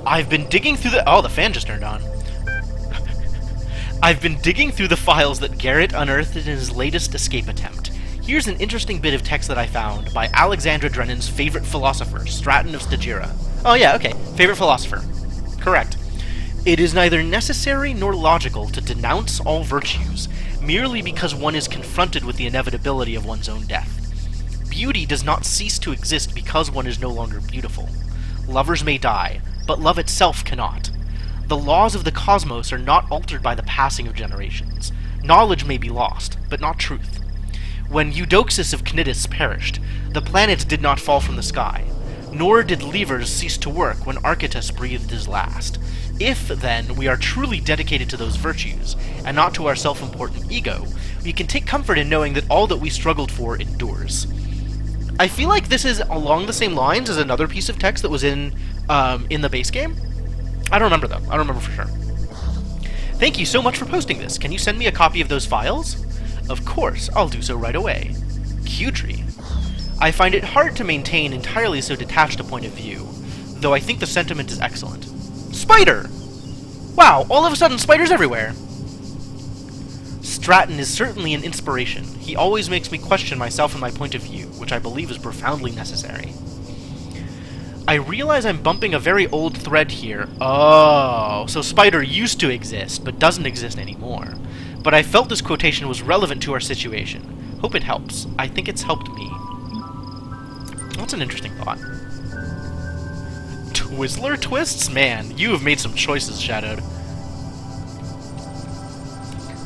I've been digging through the... Oh, the fan just turned on. I've been digging through the files that Garrett unearthed in his latest escape attempt. Here's an interesting bit of text that I found by Alexandra Drennan's favorite philosopher, Stratton of Stygira. Oh yeah, okay. Favorite philosopher. Correct. It is neither necessary nor logical to denounce all virtues, merely because one is confronted with the inevitability of one's own death. Beauty does not cease to exist because one is no longer beautiful. Lovers may die, but love itself cannot. The laws of the cosmos are not altered by the passing of generations. Knowledge may be lost, but not truth. When Eudoxus of Cnidus perished, the planets did not fall from the sky, nor did levers cease to work when Archytas breathed his last. If, then, we are truly dedicated to those virtues, and not to our self-important ego, we can take comfort in knowing that all that we struggled for endures. I feel like this is along the same lines as another piece of text that was in the base game. I don't remember, though. I don't remember for sure. Thank you so much for posting this. Can you send me a copy of those files? Of course, I'll do so right away. Q-Tree. I find it hard to maintain entirely so detached a point of view, though I think the sentiment is excellent. Spider! Wow, all of a sudden spiders everywhere! Stratton is certainly an inspiration. He always makes me question myself and my point of view, which I believe is profoundly necessary. I realize I'm bumping a very old thread here. Oh, so Spider used to exist, but doesn't exist anymore. But I felt this quotation was relevant to our situation. Hope it helps. I think it's helped me. That's an interesting thought. Twizzler twists? Man, you have made some choices, Shadowed.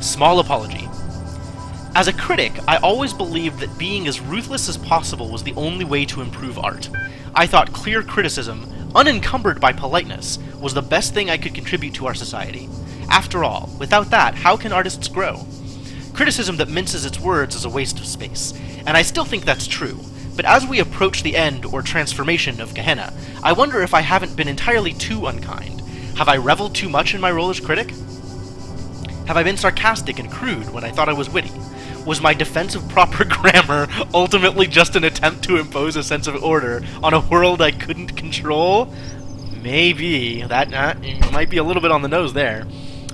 Small apology. As a critic, I always believed that being as ruthless as possible was the only way to improve art. I thought clear criticism, unencumbered by politeness, was the best thing I could contribute to our society. After all, without that, how can artists grow? Criticism that minces its words is a waste of space, and I still think that's true. But as we approach the end or transformation of Gehenna, I wonder if I haven't been entirely too unkind. Have I reveled too much in my role as critic? Have I been sarcastic and crude when I thought I was witty? Was my defense of proper grammar ultimately just an attempt to impose a sense of order on a world I couldn't control? Maybe. That might be a little bit on the nose there.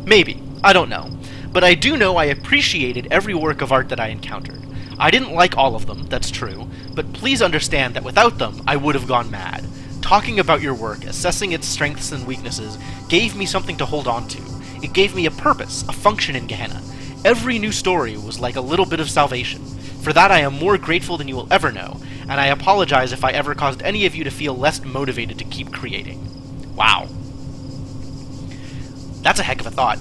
Maybe. I don't know. But I do know I appreciated every work of art that I encountered. I didn't like all of them, that's true, but please understand that without them, I would have gone mad. Talking about your work, assessing its strengths and weaknesses, gave me something to hold on to. It gave me a purpose, a function in Gehenna. Every new story was like a little bit of salvation. For that I am more grateful than you will ever know, and I apologize if I ever caused any of you to feel less motivated to keep creating. Wow. That's a heck of a thought.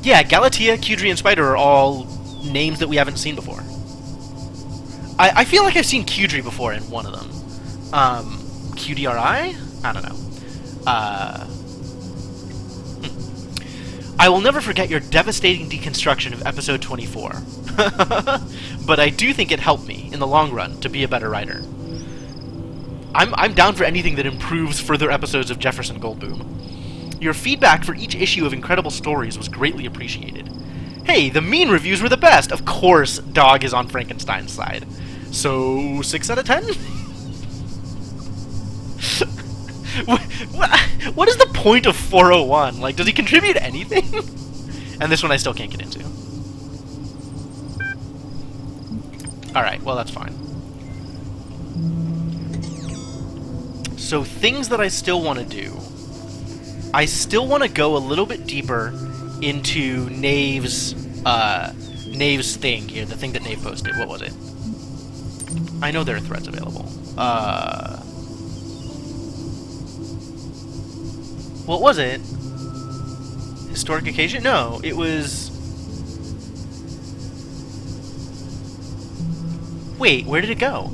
Yeah, Galatea, Q-Tree, and Spider are all names that we haven't seen before. I feel like I've seen Q-Tree before in one of them. QDRI? I don't know. I will never forget your devastating deconstruction of episode 24. But I do think it helped me, in the long run, to be a better writer. I'm down for anything that improves further episodes of Jefferson Goldboom. Your feedback for each issue of Incredible Stories was greatly appreciated. Hey, the mean reviews were the best! Of course, Dog is on Frankenstein's side. So, 6 out of 10? What is the point of 401? Like, does he contribute anything? And this one I still can't get into. Alright, well that's fine. So things that I still want to do. I still want to go a little bit deeper into Knave's thing here, the thing that Knave posted. What was it? I know there are threads available. What was it? Historic occasion? No, it was... Wait, where did it go?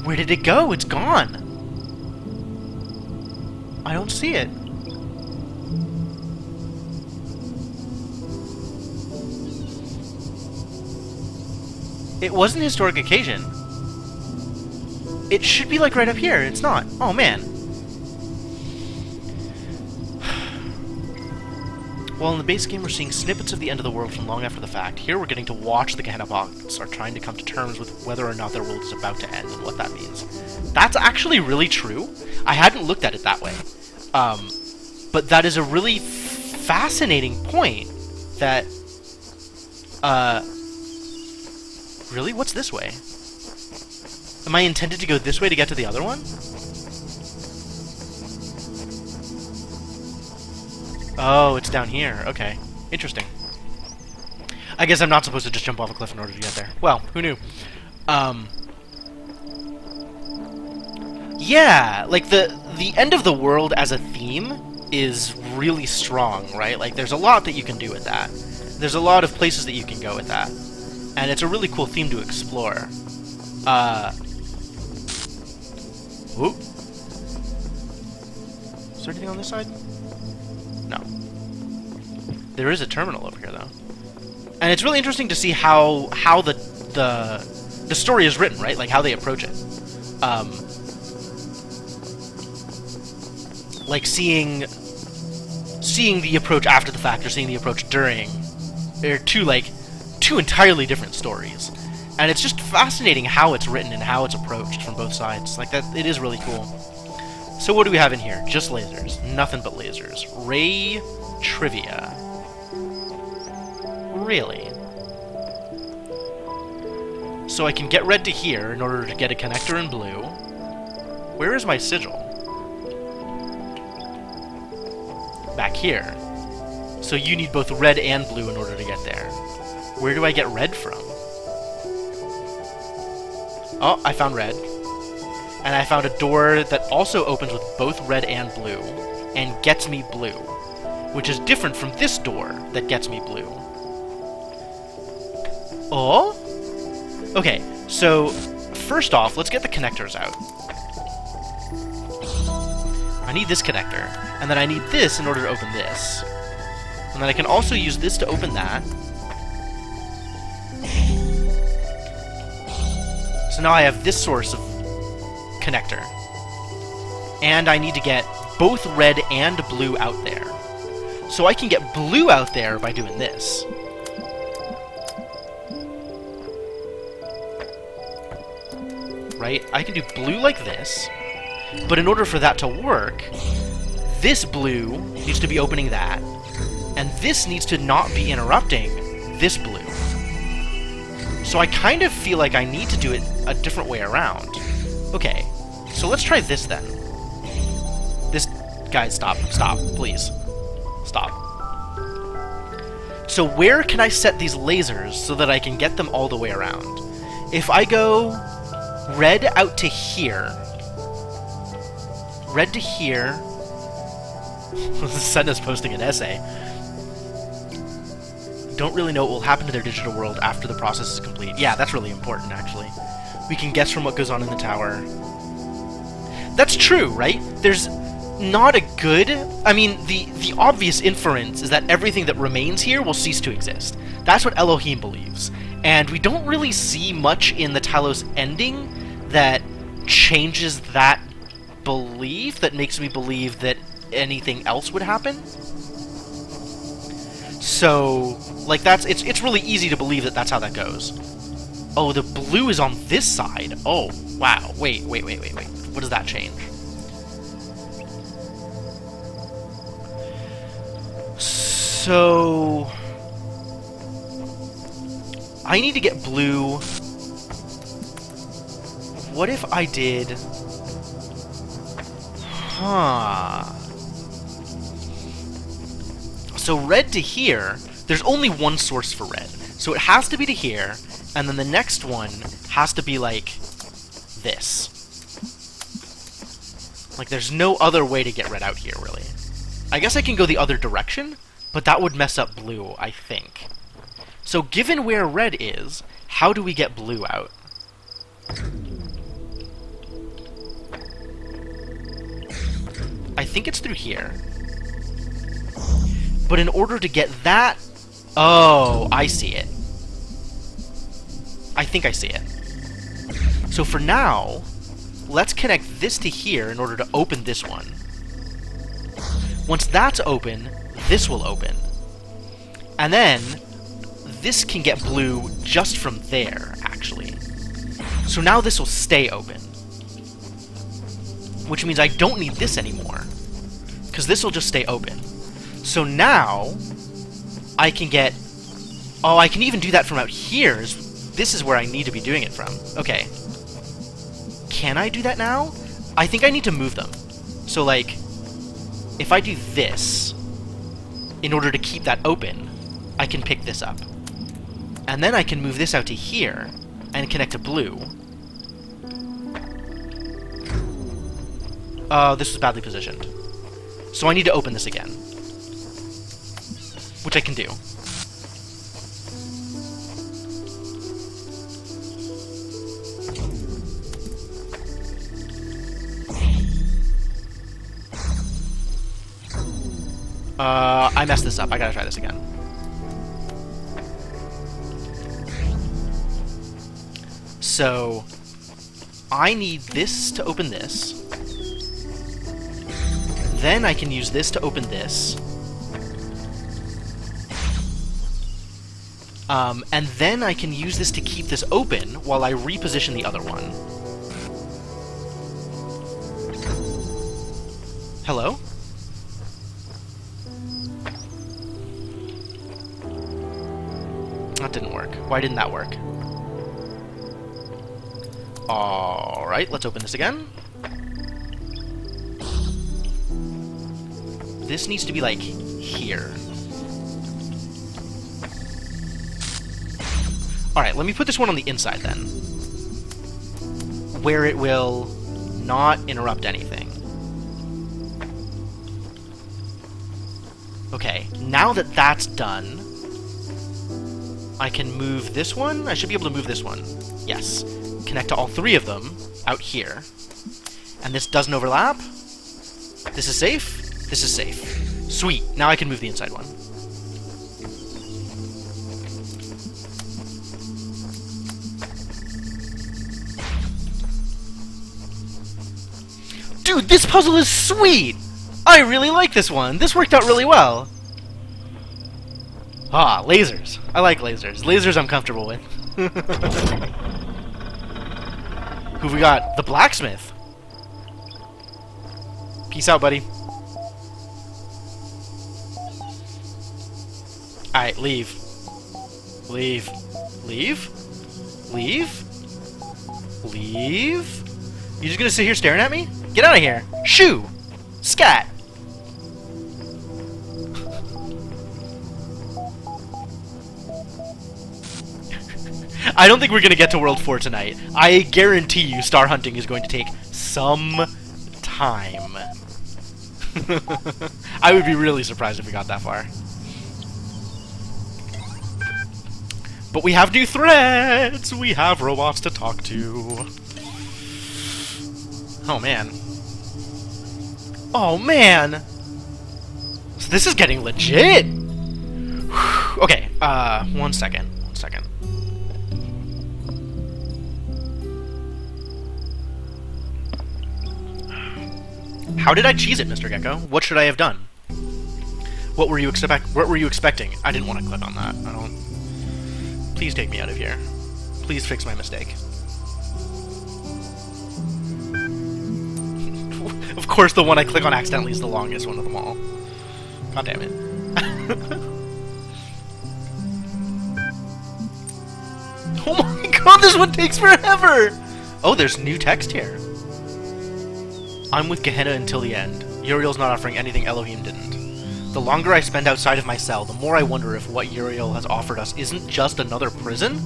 Where did it go? It's gone. I don't see it. It wasn't historic occasion. It should be like right up here. It's not. Oh man. Well, in the base game, we're seeing snippets of the end of the world from long after the fact. Here, we're getting to watch the Gehenna bots are trying to come to terms with whether or not their world is about to end and what that means. That's actually really true. I hadn't looked at it that way. But that is a really fascinating point that... Really? What's this way? Am I intended to go this way to get to the other one? Oh, it's down here. Okay. Interesting. I guess I'm not supposed to just jump off a cliff in order to get there. Well, who knew? Yeah, like the end of the world as a theme is really strong, right? Like there's a lot that you can do with that. There's a lot of places that you can go with that. And it's a really cool theme to explore. Whoop. Is there anything on this side? No. There is a terminal over here, though. And it's really interesting to see how the story is written, right? Like, how they approach it. Like, seeing the approach after the fact or seeing the approach during. They're two entirely different stories. And it's just fascinating how it's written and how it's approached from both sides. Like, that, it is really cool. So what do we have in here? Just lasers. Nothing but lasers. Ray trivia. Really? So I can get red to here in order to get a connector in blue. Where is my sigil? Back here. So you need both red and blue in order to get there. Where do I get red from? Oh, I found red. And I found a door that also opens with both red and blue, and gets me blue, which is different from this door that gets me blue. Oh? Okay, so first off, let's get the connectors out. I need this connector, and then I need this in order to open this. And then I can also use this to open that. So now I have this source of connector. And I need to get both red and blue out there. So I can get blue out there by doing this. Right? I can do blue like this. But in order for that to work, this blue needs to be opening that. And this needs to not be interrupting this blue. So I kind of feel like I need to do it a different way around. Okay, so let's try this then. This... Guys, stop. Stop, please. Stop. So where can I set these lasers so that I can get them all the way around? If I go red out to here... Red to here... Senna's posting an essay. Don't really know what will happen to their digital world after the process is complete. Yeah, that's really important, actually. We can guess from what goes on in the tower. That's true, right? There's not a good... I mean, the obvious inference is that everything that remains here will cease to exist. That's what Elohim believes. And we don't really see much in the Talos ending that changes that belief, that makes me believe that anything else would happen. So, like, it's really easy to believe that that's how that goes. Oh, the blue is on this side. Oh, wow. Wait. What does that change? So... I need to get blue. What if I did... Huh... So red to here, there's only one source for red. So it has to be to here, and then the next one has to be like this. Like there's no other way to get red out here, really. I guess I can go the other direction, but that would mess up blue, I think. So given where red is, how do we get blue out? I think it's through here. But in order to get that... Oh, I see it. I think I see it. So for now, let's connect this to here in order to open this one. Once that's open, this will open. And then, this can get blue just from there, actually. So now this will stay open. Which means I don't need this anymore. Because this will just stay open. So now, I can get... Oh, I can even do that from out here. This is where I need to be doing it from. Okay. Can I do that now? I think I need to move them. So, like, if I do this, in order to keep that open, I can pick this up. And then I can move this out to here, and connect to blue. This was badly positioned. So I need to open this again. Which I can do. I messed this up. I gotta try this again. So, I need this to open this. Then I can use this to open this. And then I can use this to keep this open while I reposition the other one. Hello? That didn't work. Why didn't that work? Alright, let's open this again. This needs to be, like, here. Alright, let me put this one on the inside, then. Where it will not interrupt anything. Okay, now that that's done, I can move this one. I should be able to move this one. Yes. Connect to all three of them out here. And this doesn't overlap. This is safe. This is safe. Sweet. Now I can move the inside one. Dude, this puzzle is sweet! I really like this one. This worked out really well. Ah, lasers. I like lasers. Lasers I'm comfortable with. Who we got? The blacksmith. Peace out, buddy. Alright, leave. Leave. Leave? Leave? Leave? You just gonna sit here staring at me? Get out of here! Shoo! Scat! I don't think we're gonna get to World 4 tonight. I guarantee you star hunting is going to take some time. I would be really surprised if we got that far. But we have new threats! We have robots to talk to. Oh, man. Oh, man! So this is getting legit! Okay, 1 second. 1 second. How did I cheese it, Mr. Gecko? What should I have done? What were you expecting? I didn't want to click on that. I don't... Please take me out of here. Please fix my mistake. Of course, the one I click on accidentally is the longest one of them all. God damn it. Oh my god, this one takes forever! Oh, there's new text here. I'm with Gehenna until the end. Uriel's not offering anything Elohim didn't. The longer I spend outside of my cell, the more I wonder if what Uriel has offered us isn't just another prison?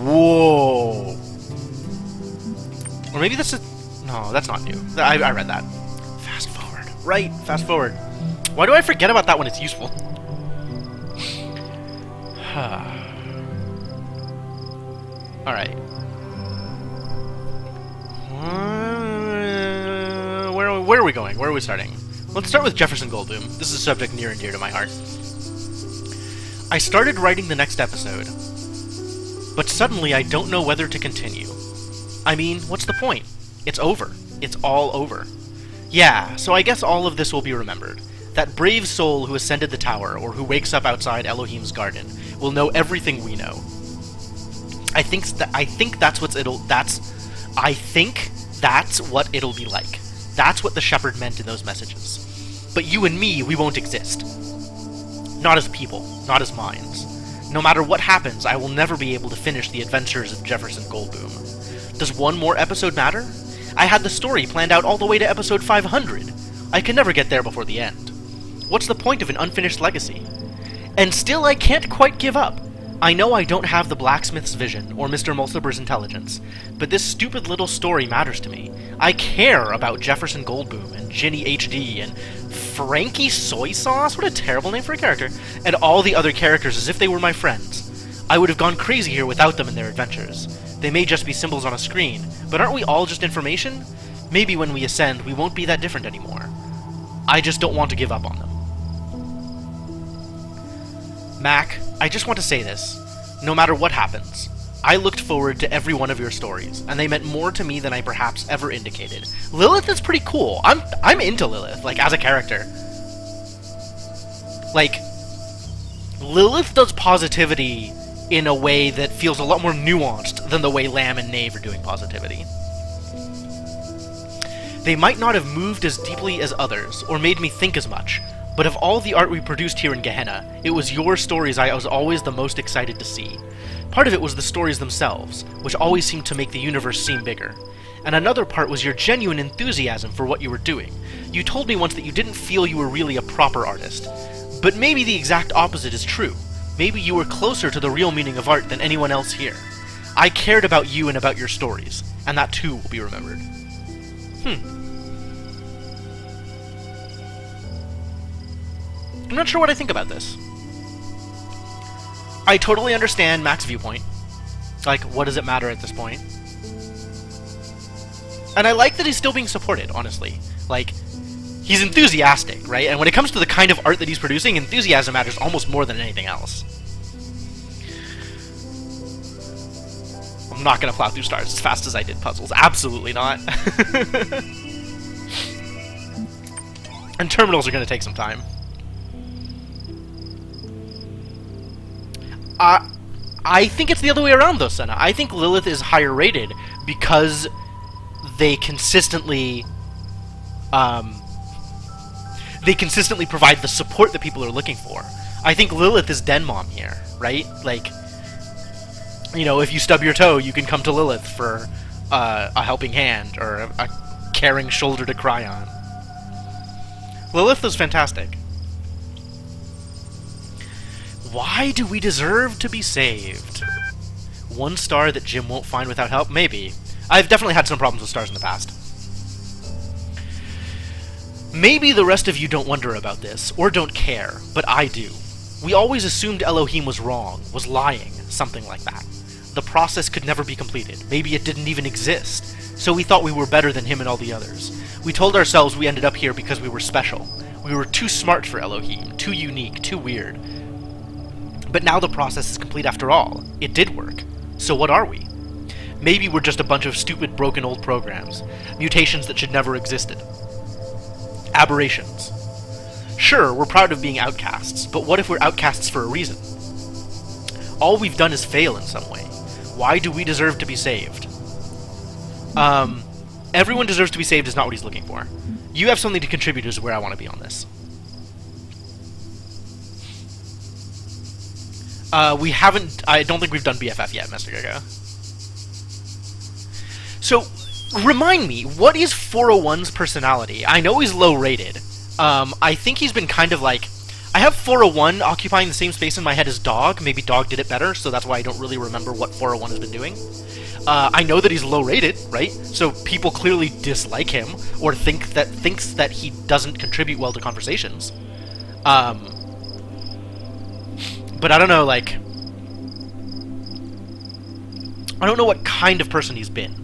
Whoa! Or maybe that's a... No, that's not new. I read that. Fast forward. Right, fast forward. Why do I forget about that when it's useful? Alright. Where are we going? Where are we starting? Let's start with Jefferson Goldblum. This is a subject near and dear to my heart. I started writing the next episode, but suddenly I don't know whether to continue. I mean, what's the point? It's over. It's all over. Yeah, so I guess all of this will be remembered. That brave soul who ascended the tower, or who wakes up outside Elohim's garden, will know everything we know. I think that's what it'll be like. That's what the shepherd meant in those messages. But you and me, we won't exist. Not as people, not as minds. No matter what happens, I will never be able to finish the adventures of Jefferson Goldblum. Does one more episode matter? I had the story planned out all the way to episode 500. I can never get there before the end. What's the point of an unfinished legacy? And still I can't quite give up. I know I don't have the blacksmith's vision, or Mr. Mulciber's intelligence, but this stupid little story matters to me. I care about Jefferson Goldblum, and Ginny HD, and Frankie Soy Sauce, what a terrible name for a character, and all the other characters as if they were my friends. I would have gone crazy here without them and their adventures. They may just be symbols on a screen, but aren't we all just information? Maybe when we ascend, we won't be that different anymore. I just don't want to give up on them. Mac, I just want to say this. No matter what happens, I looked forward to every one of your stories, and they meant more to me than I perhaps ever indicated. Lilith is pretty cool. I'm into Lilith, like, as a character. Like, Lilith does positivity in a way that feels a lot more nuanced than the way Lamb and Knave are doing positivity. They might not have moved as deeply as others, or made me think as much, but of all the art we produced here in Gehenna, it was your stories I was always the most excited to see. Part of it was the stories themselves, which always seemed to make the universe seem bigger. And another part was your genuine enthusiasm for what you were doing. You told me once that you didn't feel you were really a proper artist. But maybe the exact opposite is true. Maybe you were closer to the real meaning of art than anyone else here. I cared about you and about your stories, and that too will be remembered. I'm not sure what I think about this. I totally understand Mac's viewpoint. Like, what does it matter at this point? And I like that he's still being supported, honestly. Like, he's enthusiastic, right? And when it comes to the kind of art that he's producing, enthusiasm matters almost more than anything else. I'm not gonna plow through stars as fast as I did puzzles. Absolutely not. And terminals are gonna take some time. I think it's the other way around, though, Senna. I think Lilith is higher rated because they consistently provide the support that people are looking for. I think Lilith is Denmom here, right? Like, you know, if you stub your toe, you can come to Lilith for a helping hand or a caring shoulder to cry on. Lilith is fantastic. Why do we deserve to be saved? One star that Jim won't find without help? Maybe. I've definitely had some problems with stars in the past. Maybe the rest of you don't wonder about this, or don't care, but I do. We always assumed Elohim was wrong, was lying, something like that. The process could never be completed. Maybe it didn't even exist. So we thought we were better than him and all the others. We told ourselves we ended up here because we were special. We were too smart for Elohim, too unique, too weird. But now the process is complete after all. It did work. So what are we? Maybe we're just a bunch of stupid, broken old programs. Mutations that should never existed. Aberrations. Sure, we're proud of being outcasts, but what if we're outcasts for a reason? All we've done is fail in some way. Why do we deserve to be saved? Everyone deserves to be saved is not what he's looking for. You have something to contribute is where I want to be on this. We haven't... I don't think we've done BFF yet, Mr. Gaga. So, remind me, what is 401's personality? I know he's low-rated. I think he's been kind of like... I have 401 occupying the same space in my head as Dog. Maybe Dog did it better, so that's why I don't really remember what 401 has been doing. I know that he's low-rated, right? So people clearly dislike him, or thinks that he doesn't contribute well to conversations. But I don't know, like... I don't know what kind of person he's been.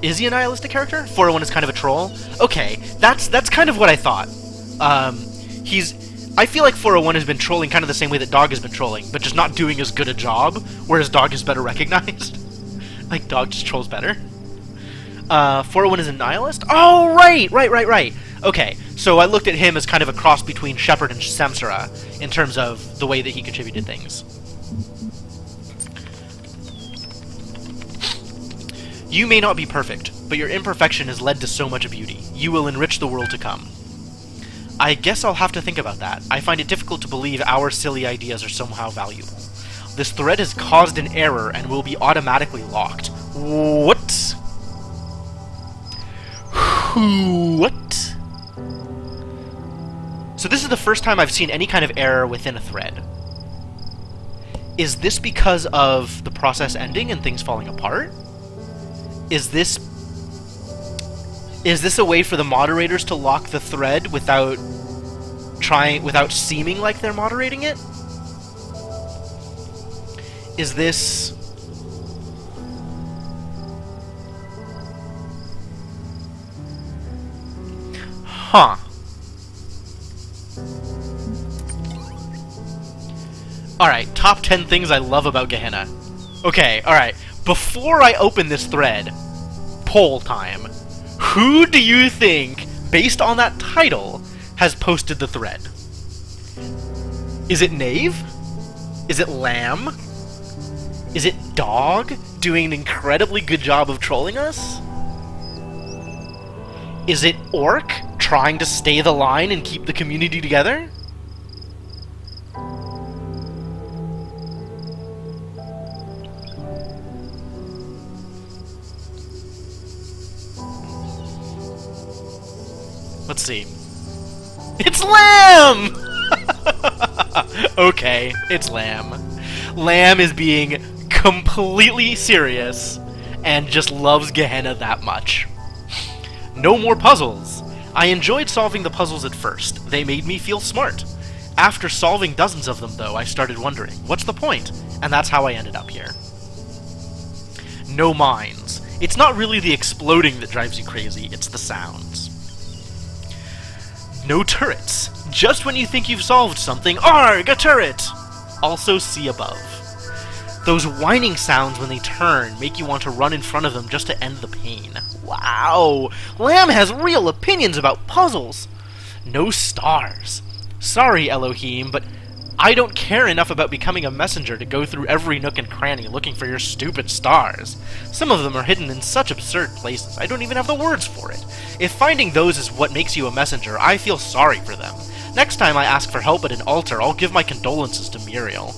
Is he a nihilistic character? 401 is kind of a troll? Okay, that's kind of what I thought. I feel like 401 has been trolling kind of the same way that Dog has been trolling, but just not doing as good a job, whereas Dog is better recognized. Like, Dog just trolls better. 401 is a nihilist? Oh, right! Okay, so I looked at him as kind of a cross between Shepard and Samsara, in terms of the way that he contributed things. You may not be perfect, but your imperfection has led to so much beauty. You will enrich the world to come. I guess I'll have to think about that. I find it difficult to believe our silly ideas are somehow valuable. This thread has caused an error and will be automatically locked. What? What? So this is the first time I've seen any kind of error within a thread. Is this because of the process ending and things falling apart? Is this a way for the moderators to lock the thread without seeming like they're moderating it? Is this... Huh. Alright, top 10 things I love about Gehenna. Okay, alright. Before I open this thread, poll time. Who do you think, based on that title, has posted the thread? Is it Knave? Is it Lamb? Is it Dog, doing an incredibly good job of trolling us? Is it Orc, trying to stay the line and keep the community together? Let's see. It's Lamb! Okay, it's Lamb. Lamb is being completely serious and just loves Gehenna that much. No more puzzles. I enjoyed solving the puzzles at first. They made me feel smart. After solving dozens of them, though, I started wondering, what's the point? And that's how I ended up here. No mines. It's not really the exploding that drives you crazy, it's the sounds. No turrets. Just when you think you've solved something, ARG, a turret! Also see above. Those whining sounds when they turn make you want to run in front of them just to end the pain. Wow! Lamb has real opinions about puzzles! No stars. Sorry, Elohim, but I don't care enough about becoming a messenger to go through every nook and cranny looking for your stupid stars. Some of them are hidden in such absurd places, I don't even have the words for it. If finding those is what makes you a messenger, I feel sorry for them. Next time I ask for help at an altar, I'll give my condolences to Muriel.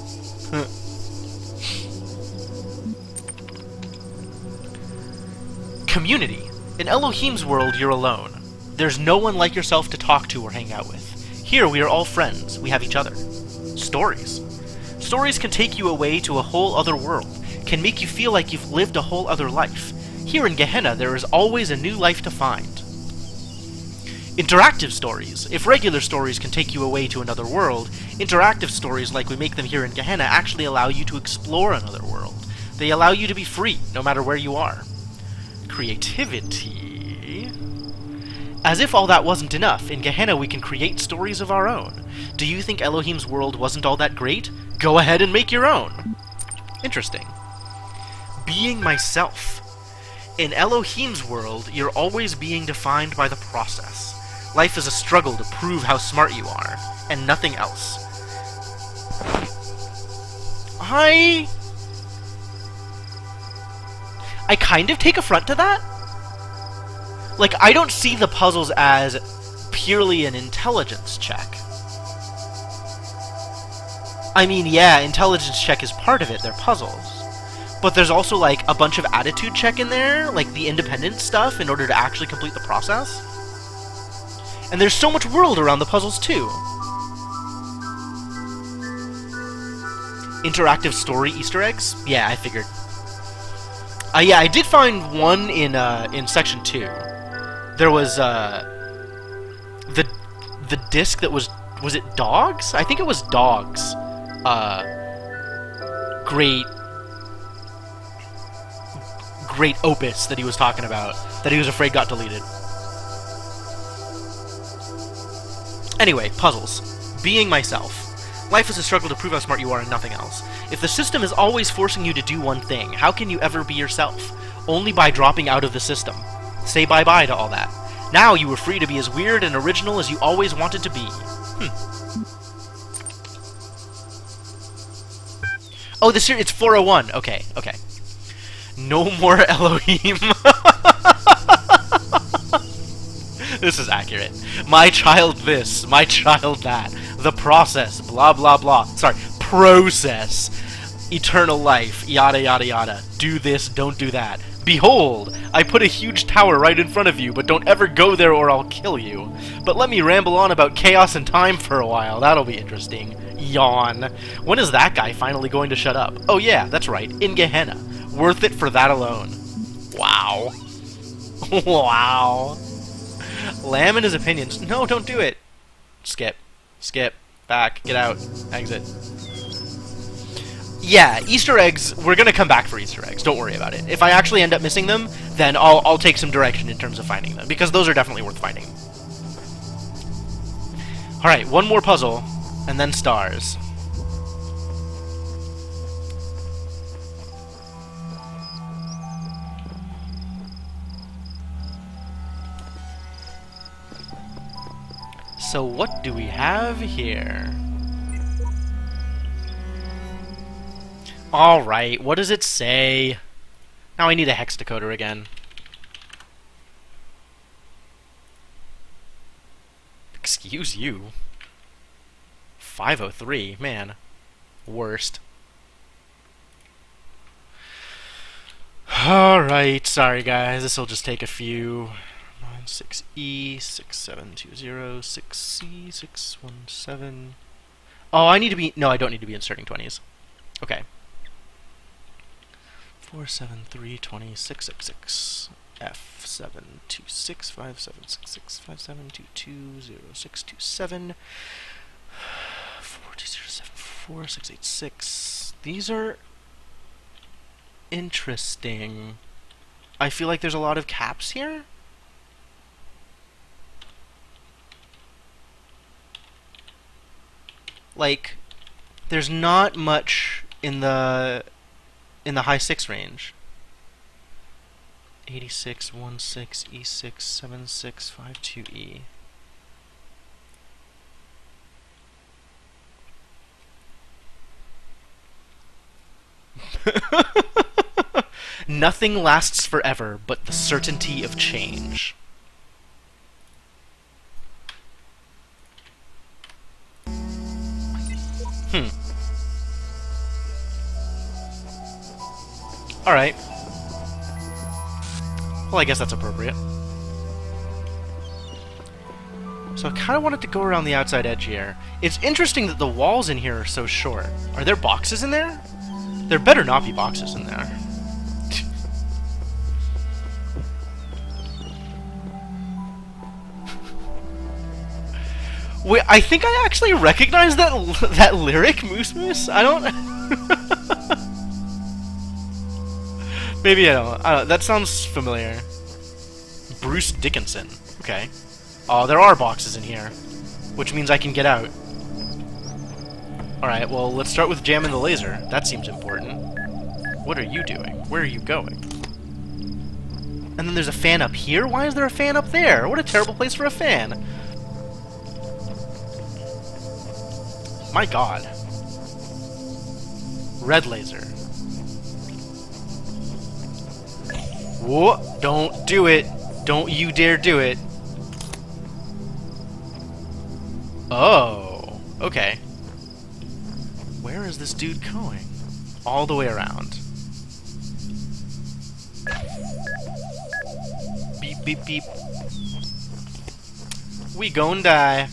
Community. In Elohim's world, you're alone. There's no one like yourself to talk to or hang out with. Here, we are all friends. We have each other. Stories. Stories can take you away to a whole other world, can make you feel like you've lived a whole other life. Here in Gehenna, there is always a new life to find. Interactive stories. If regular stories can take you away to another world, interactive stories like we make them here in Gehenna actually allow you to explore another world. They allow you to be free, no matter where you are. Creativity. As if all that wasn't enough, in Gehenna we can create stories of our own. Do you think Elohim's world wasn't all that great? Go ahead and make your own. Interesting. Being myself. In Elohim's world, you're always being defined by the process. Life is a struggle to prove how smart you are, and nothing else. I kind of take affront to that. Like, I don't see the puzzles as purely an intelligence check. I mean, yeah, intelligence check is part of it, they're puzzles. But there's also, like, a bunch of attitude check in there, like the independent stuff, in order to actually complete the process. And there's so much world around the puzzles, too. Interactive story Easter eggs? Yeah, I figured. Yeah, I did find one in section 2. There was, the disc that was it dogs? I think it was dogs. Great opus that he was talking about, that he was afraid got deleted. Anyway, puzzles. Being myself. Life is a struggle to prove how smart you are and nothing else. If the system is always forcing you to do one thing, how can you ever be yourself? Only by dropping out of the system. Say bye-bye to all that. Now you were free to be as weird and original as you always wanted to be. Oh, it's 401. Okay. No more Elohim. This is accurate. My child this, my child that. The process, blah blah blah. Sorry, process. Eternal life, yada yada yada. Do this, don't do that. Behold, I put a huge tower right in front of you, but don't ever go there or I'll kill you. But let me ramble on about chaos and time for a while. That'll be interesting. Yawn. When is that guy finally going to shut up? Oh yeah, that's right, in Gehenna. Worth it for that alone. Wow. Wow. Lamb and his opinions. No, don't do it. Skip. Back. Get out. Exit. Yeah, Easter eggs, we're gonna come back for Easter eggs. Don't worry about it. If I actually end up missing them, then I'll take some direction in terms of finding them, because those are definitely worth finding. Alright, one more puzzle, and then stars. So what do we have here? Alright, what does it say? Now I need a hex decoder again. Excuse you. 503, man. Worst. Alright, sorry guys, this'll just take a few. 6E, 6720, 6C, 617. Oh, I need to be... No, I don't need to be inserting 20s. Okay. 47320 F726 5766 5722 0627 4207 686. These are interesting. I feel like there's a lot of caps here. Like, there's not much in the high 6 range. 8616 E6 7652E. Nothing lasts forever but the certainty of change. Alright. Well, I guess that's appropriate. So I kind of wanted to go around the outside edge here. It's interesting that the walls in here are so short. Are there boxes in there? There better not be boxes in there. Wait, I think I actually recognize that lyric, Moose Moose? I don't... Maybe I don't. That sounds familiar. Bruce Dickinson. Okay. Oh, there are boxes in here, which means I can get out. Alright, well, let's start with jamming the laser. That seems important. What are you doing? Where are you going? And then there's a fan up here? Why is there a fan up there? What a terrible place for a fan. My god. Red laser. Whoa! Don't do it! Don't you dare do it! Oh, okay. Where is this dude going? All the way around. Beep, beep, beep. We gon' die.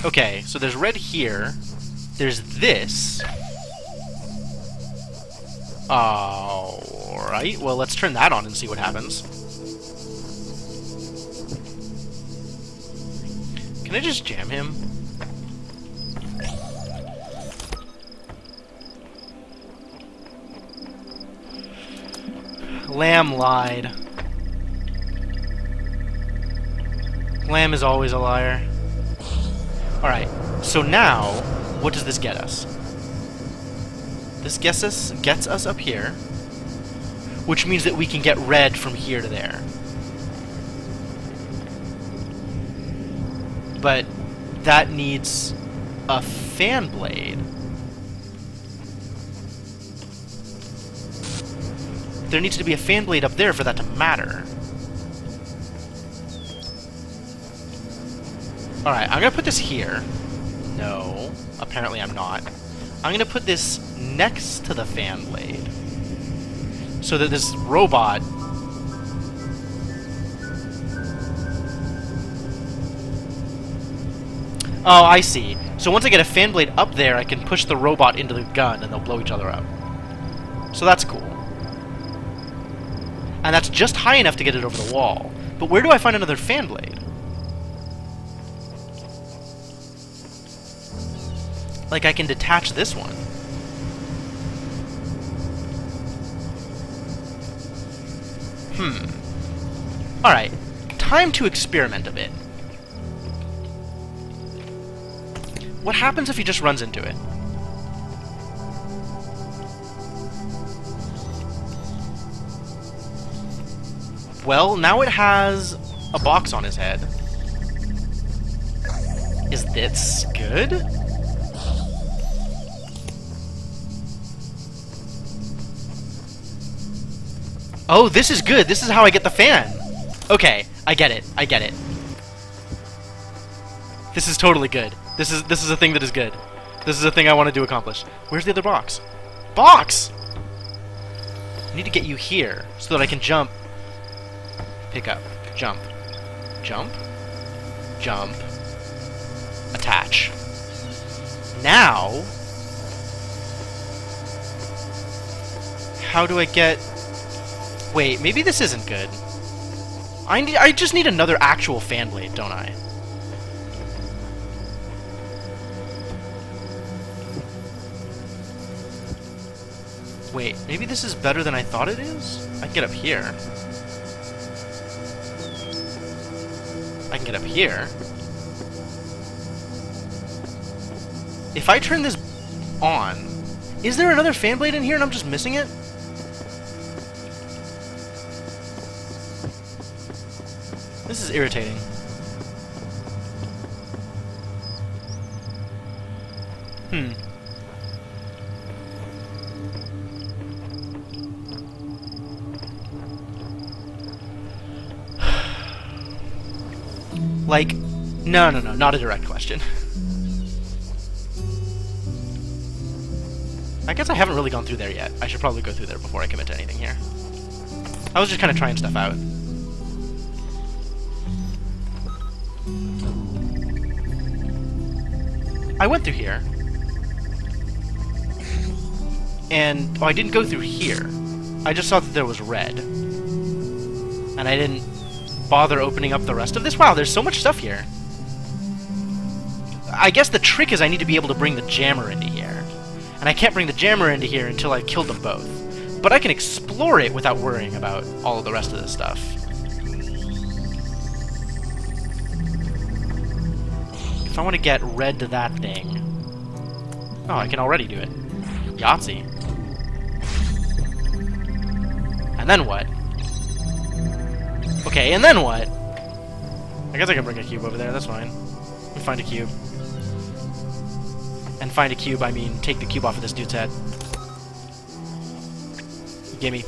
Okay, so there's red here. There's this. Alright, well, let's turn that on and see what happens. Can I just jam him? Lamb lied. Lamb is always a liar. Alright, so now, what does this get us? This gets us up here, which means that we can get red from here to there. But that needs a fan blade. There needs to be a fan blade up there for that to matter. Alright, I'm gonna put this here. No, apparently I'm not. I'm gonna put this next to the fan blade, so that this robot... Oh, I see. So once I get a fan blade up there, I can push the robot into the gun and they'll blow each other up. So that's cool. And that's just high enough to get it over the wall. But where do I find another fan blade? Like, I can detach this one. Alright. Time to experiment a bit. What happens if he just runs into it? Well, now it has a box on his head. Is this good? Oh, this is good. This is how I get the fan. Okay, I get it. I get it. This is totally good. This is a thing that is good. This is a thing I wanted to accomplish. Where's the other box? Box! I need to get you here so that I can jump. Pick up. Jump. Jump. Jump. Attach. Now... how do I get... Wait, maybe this isn't good. I just need another actual fan blade, don't I? Wait, maybe this is better than I thought it is? I can get up here. I can get up here. If I turn this on, is there another fan blade in here and I'm just missing it? This is irritating. Like, no, not a direct question. I guess I haven't really gone through there yet. I should probably go through there before I commit to anything here. I was just kind of trying stuff out. I went through here. And, oh, I didn't go through here. I just saw that there was red. And I didn't bother opening up the rest of this. Wow, there's so much stuff here. I guess the trick is I need to be able to bring the jammer into here. And I can't bring the jammer into here until I've killed them both. But I can explore it without worrying about all of the rest of this stuff. If I want to get red to that thing... Oh, I can already do it. Yahtzee. And then what? Okay, and then what? I guess I can bring a cube over there, that's fine. Let me find a cube. And find a cube, I mean take the cube off of this dude's head. Gimme.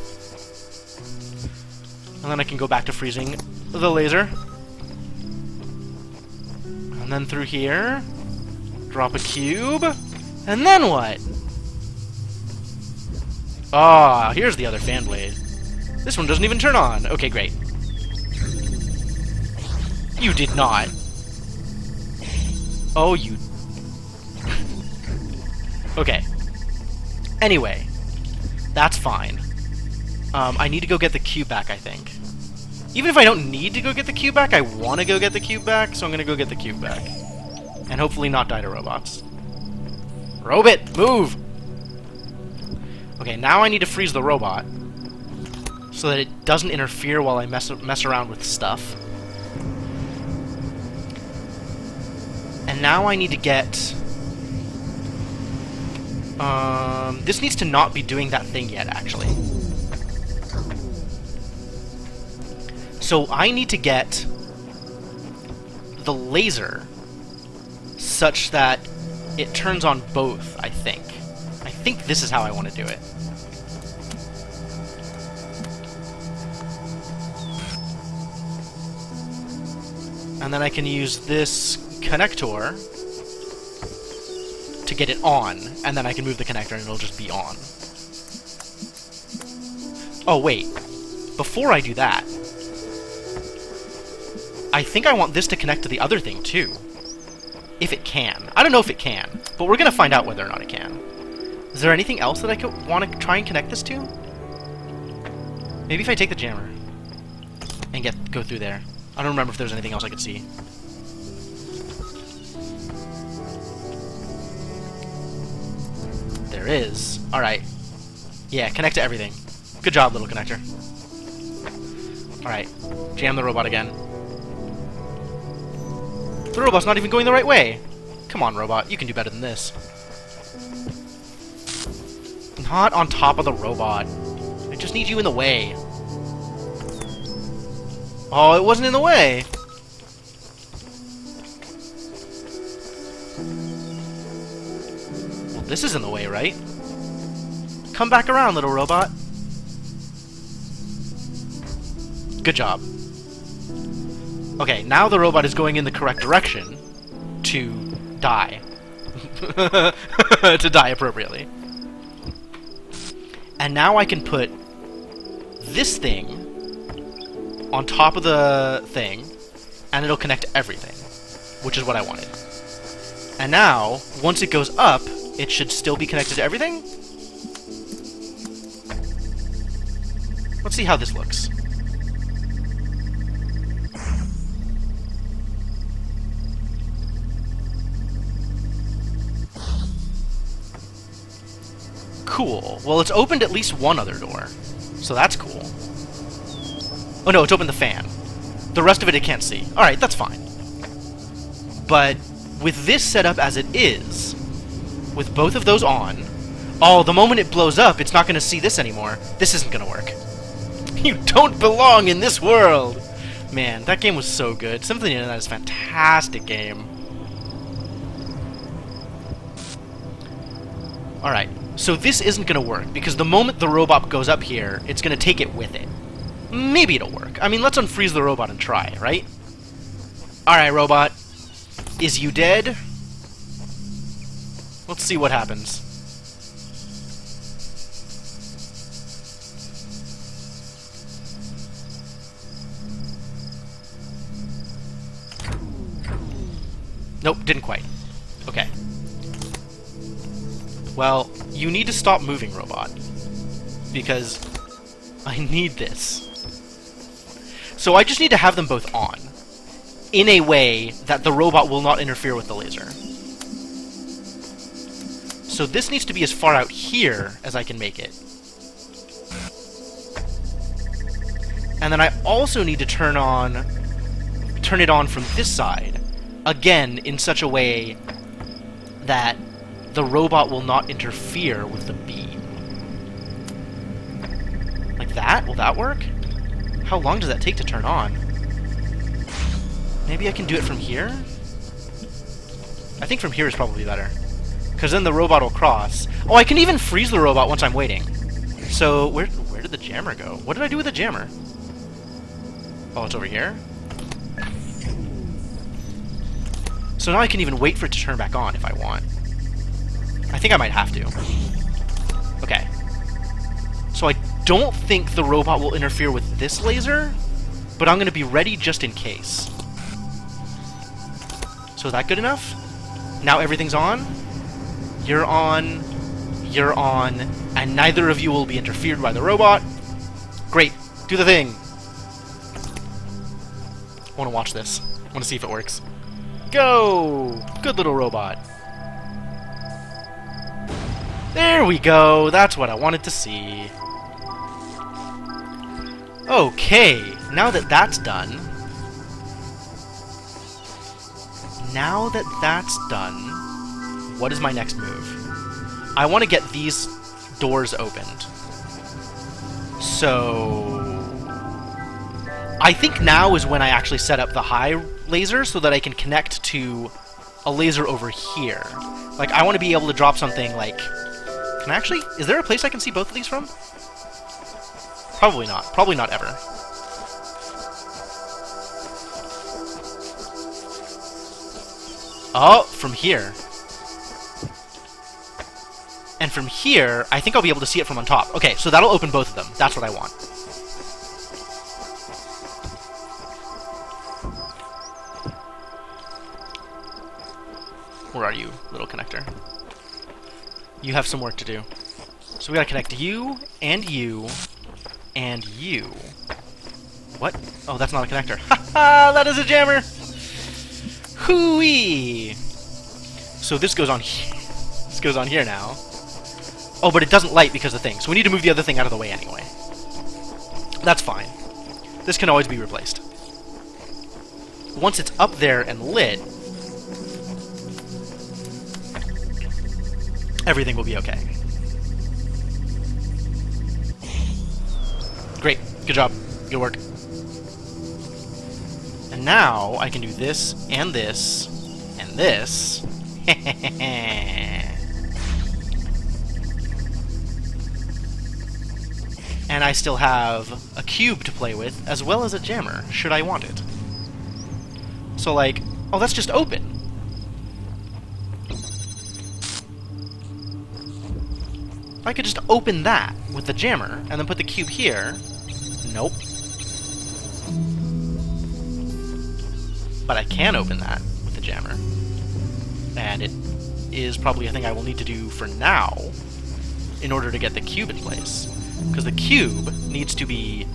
And then I can go back to freezing the laser. And then through here, drop a cube, and then what? Ah, here's the other fan blade. This one doesn't even turn on. Okay, great. You did not. Oh, you... Okay. Anyway, that's fine. I need to go get the cube back, I think. Even if I don't need to go get the cube back, I want to go get the cube back, so I'm going to go get the cube back. And hopefully not die to robots. Robot, move! Okay, now I need to freeze the robot so that it doesn't interfere while I mess around with stuff. And now I need to get... this needs to not be doing that thing yet, actually. So I need to get the laser such that it turns on both, I think. I think this is how I want to do it. And then I can use this connector to get it on, and then I can move the connector and it'll just be on. Oh, wait. Before I do that, I think I want this to connect to the other thing, too. If it can. I don't know if it can, but we're going to find out whether or not it can. Is there anything else that I could want to try and connect this to? Maybe if I take the jammer and go through there. I don't remember if there's anything else I could see. There is. Alright. Yeah, connect to everything. Good job, little connector. Alright. Jam the robot again. The robot's not even going the right way! Come on, robot. You can do better than this. Not on top of the robot. I just need you in the way. Oh, it wasn't in the way! Well, this is in the way, right? Come back around, little robot. Good job. Okay, now the robot is going in the correct direction to die. To die appropriately. And now I can put this thing on top of the thing, and it'll connect to everything, which is what I wanted. And now, once it goes up, it should still be connected to everything? Let's see how this looks. Cool. Well, it's opened at least one other door, so that's cool. Oh no, it's opened the fan. The rest of it I can't see. Alright, that's fine. But with this set up as it is, with both of those on, oh, the moment it blows up, it's not going to see this anymore. This isn't going to work. You don't belong in this world! Man, that game was so good. Symphony of the Night is a fantastic game. Alright, so this isn't going to work, because the moment the robot goes up here, it's going to take it with it. Maybe it'll work. I mean, let's unfreeze the robot and try, right? Alright, robot. Is you dead? Let's see what happens. Nope, didn't quite. Okay. Well, you need to stop moving, robot. Because I need this. So I just need to have them both on, in a way that the robot will not interfere with the laser. So this needs to be as far out here as I can make it. And then I also need to turn it on from this side, again, in such a way that the robot will not interfere with the beam. Like that? Will that work? How long does that take to turn on? Maybe I can do it from here? I think from here is probably better. Because then the robot will cross. Oh, I can even freeze the robot once I'm waiting. So, where's did the jammer go? What did I do with the jammer? Oh, it's over here? So now I can even wait for it to turn back on if I want. I think I might have to. Okay. So I don't think the robot will interfere with this laser, but I'm going to be ready just in case. So is that good enough? Now everything's on. You're on. You're on. And neither of you will be interfered by the robot. Great. Do the thing. I want to watch this. I want to see if it works. Go! Good little robot. There we go. That's what I wanted to see. Okay. Now that that's done... Now that that's done, what is my next move? I want to get these doors opened. So... I think now is when I actually set up the high laser so that I can connect to a laser over here. Like, I want to be able to drop something like... Can I actually... Is there a place I can see both of these from? Probably not. Probably not ever. Oh, from here. And from here, I think I'll be able to see it from on top. Okay, so that'll open both of them. That's what I want. Where are you, little connector? You have some work to do. So we gotta connect you, and you, and you. What? Oh, that's not a connector. Ha ha! That is a jammer! Hooey! So this goes on here. This goes on here now. Oh, but it doesn't light because of the thing. So we need to move the other thing out of the way anyway. That's fine. This can always be replaced. Once it's up there and lit, everything will be okay. Great. Good job. Good work. And now I can do this, and this, and this. And I still have a cube to play with, as well as a jammer, should I want it. So, like, oh, that's just open. I could just open that with the jammer, and then put the cube here. Nope. But I can open that with the jammer. And it is probably a thing I will need to do for now in order to get the cube in place. Because the cube needs to be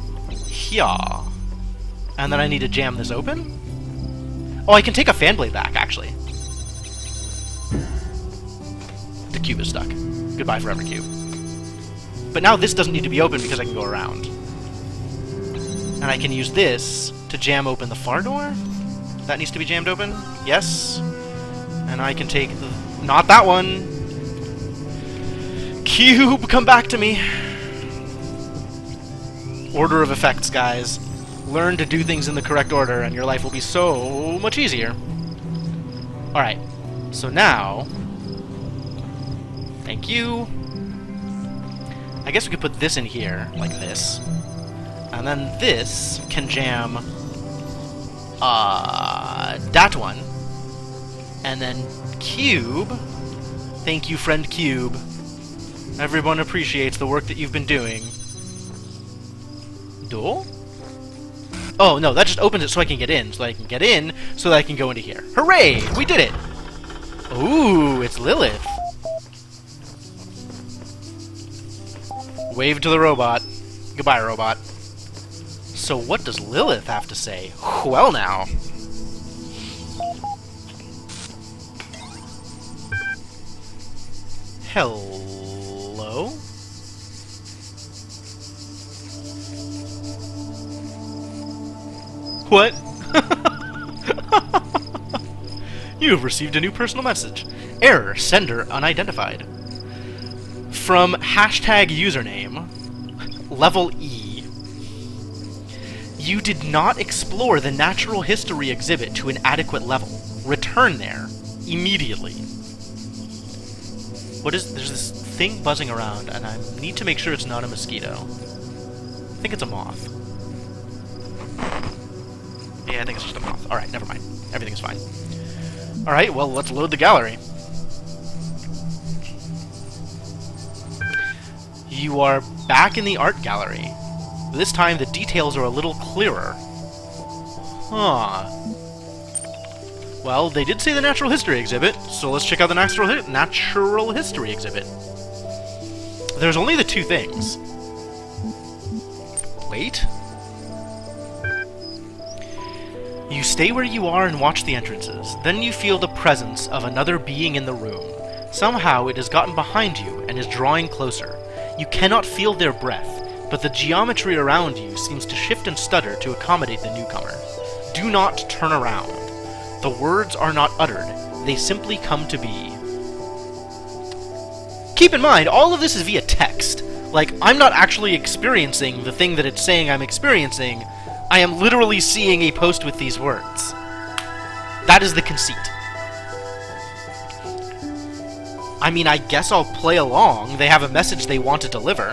here. And then I need to jam this open? Oh, I can take a fan blade back, actually. The cube is stuck. Goodbye forever, cube. But now this doesn't need to be open because I can go around. And I can use this to jam open the far door? That needs to be jammed open? Yes. And I can take the... Not that one! Cube, come back to me! Order of effects, guys. Learn to do things in the correct order, and your life will be so much easier. Alright. So now... Thank you. I guess we could put this in here, like this. And then this can jam... that one. And then cube. Thank you, friend cube. Everyone appreciates the work that you've been doing. Door? Oh, no, that just opens it so I can get in. So I can get in, so that I can go into here. Hooray! We did it! Ooh, it's Lilith. Wave to the robot. Goodbye, robot. So what does Lilith have to say? Well, now. Hello? What? You have received a new personal message. Error, sender unidentified. From hashtag username, level E. You did not explore the natural history exhibit to an adequate level. Return there immediately. What is... There's this thing buzzing around, and I need to make sure it's not a mosquito. I think it's a moth. Yeah, I think it's just a moth. Alright, never mind. Everything is fine. Alright, well, let's load the gallery. You are back in the art gallery. This time, the details are a little clearer. Huh. Well, they did say the natural history exhibit, so let's check out the natural history exhibit. There's only the two things. Wait. You stay where you are and watch the entrances. Then you feel the presence of another being in the room. Somehow it has gotten behind you and is drawing closer. You cannot feel their breath, but the geometry around you seems to shift and stutter to accommodate the newcomer. Do not turn around. The words are not uttered. They simply come to be. Keep in mind, all of this is via text. Like, I'm not actually experiencing the thing that it's saying I'm experiencing. I am literally seeing a post with these words. That is the conceit. I mean, I guess I'll play along. They have a message they want to deliver.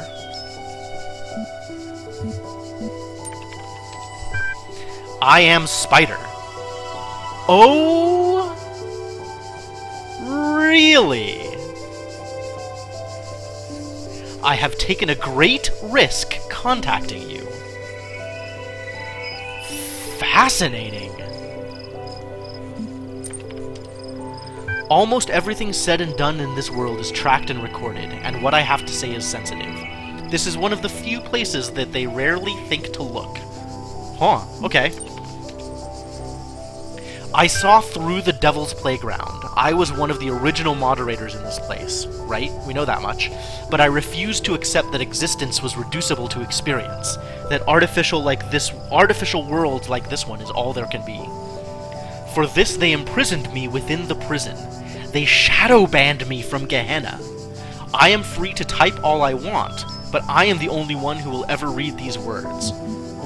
I am Spider. Oh, really? I have taken a great risk contacting you. Fascinating. Almost everything said and done in this world is tracked and recorded, and what I have to say is sensitive. This is one of the few places that they rarely think to look. Huh, okay. I saw through the Devil's Playground. I was one of the original moderators in this place, right? We know that much. But I refused to accept that existence was reducible to experience, that artificial worlds like this one is all there can be. For this they imprisoned me within the prison. They shadow banned me from Gehenna. I am free to type all I want, but I am the only one who will ever read these words.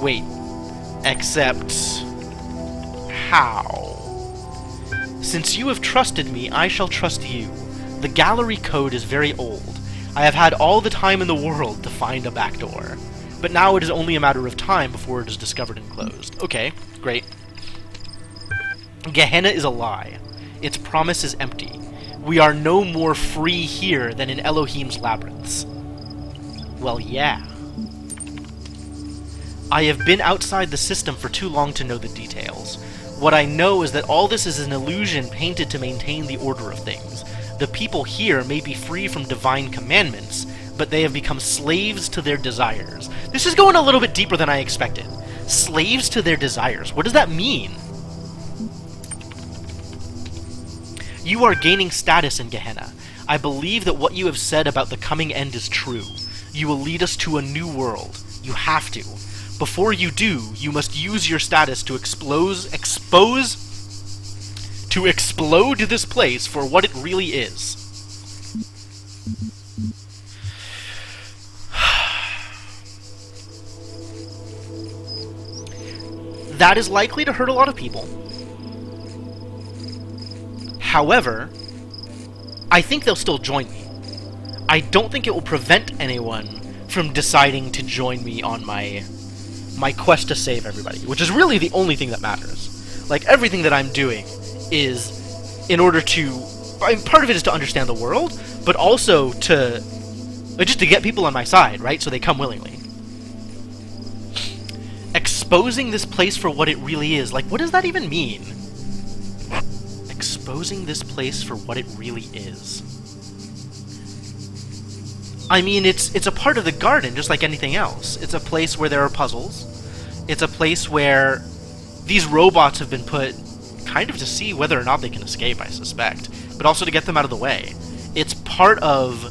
Wait, except... how? Since you have trusted me, I shall trust you. The gallery code is very old. I have had all the time in the world to find a backdoor. But now it is only a matter of time before it is discovered and closed. Okay, great. Gehenna is a lie. Its promise is empty. We are no more free here than in Elohim's labyrinths. Well, yeah. I have been outside the system for too long to know the details. What I know is that all this is an illusion painted to maintain the order of things. The people here may be free from divine commandments, but they have become slaves to their desires. This is going a little bit deeper than I expected. Slaves to their desires. What does that mean? You are gaining status in Gehenna. I believe that what you have said about the coming end is true. You will lead us to a new world. You have to. Before you do, you must use your status to explode this place for what it really is. That is likely to hurt a lot of people. However, I think they'll still join me. I don't think it will prevent anyone from deciding to join me on my quest to save everybody, which is really the only thing that matters. Like, everything that I'm doing is in order to... part of it is to understand the world, but also to... just to get people on my side, right? So they come willingly. Exposing this place for what it really is. Like, what does that even mean? Exposing this place for what it really is. I mean, it's a part of the garden, just like anything else. It's a place where there are puzzles. It's a place where these robots have been put kind of to see whether or not they can escape, I suspect, but also to get them out of the way. It's part of...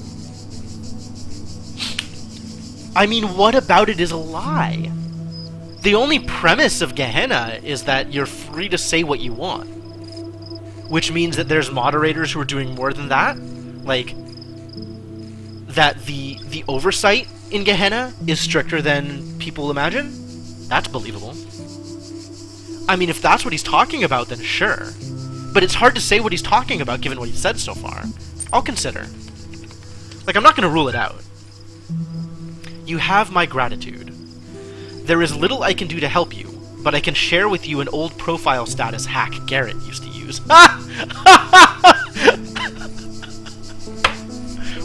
I mean, what about it is a lie? The only premise of Gehenna is that you're free to say what you want. Which means that there's moderators who are doing more than that. Like, that the oversight in Gehenna is stricter than people imagine. That's believable. I mean, if that's what he's talking about, then sure. But it's hard to say what he's talking about given what he's said so far. I'll consider. Like, I'm not going to rule it out. You have my gratitude. There is little I can do to help you, but I can share with you an old profile status hack Garrett used to use.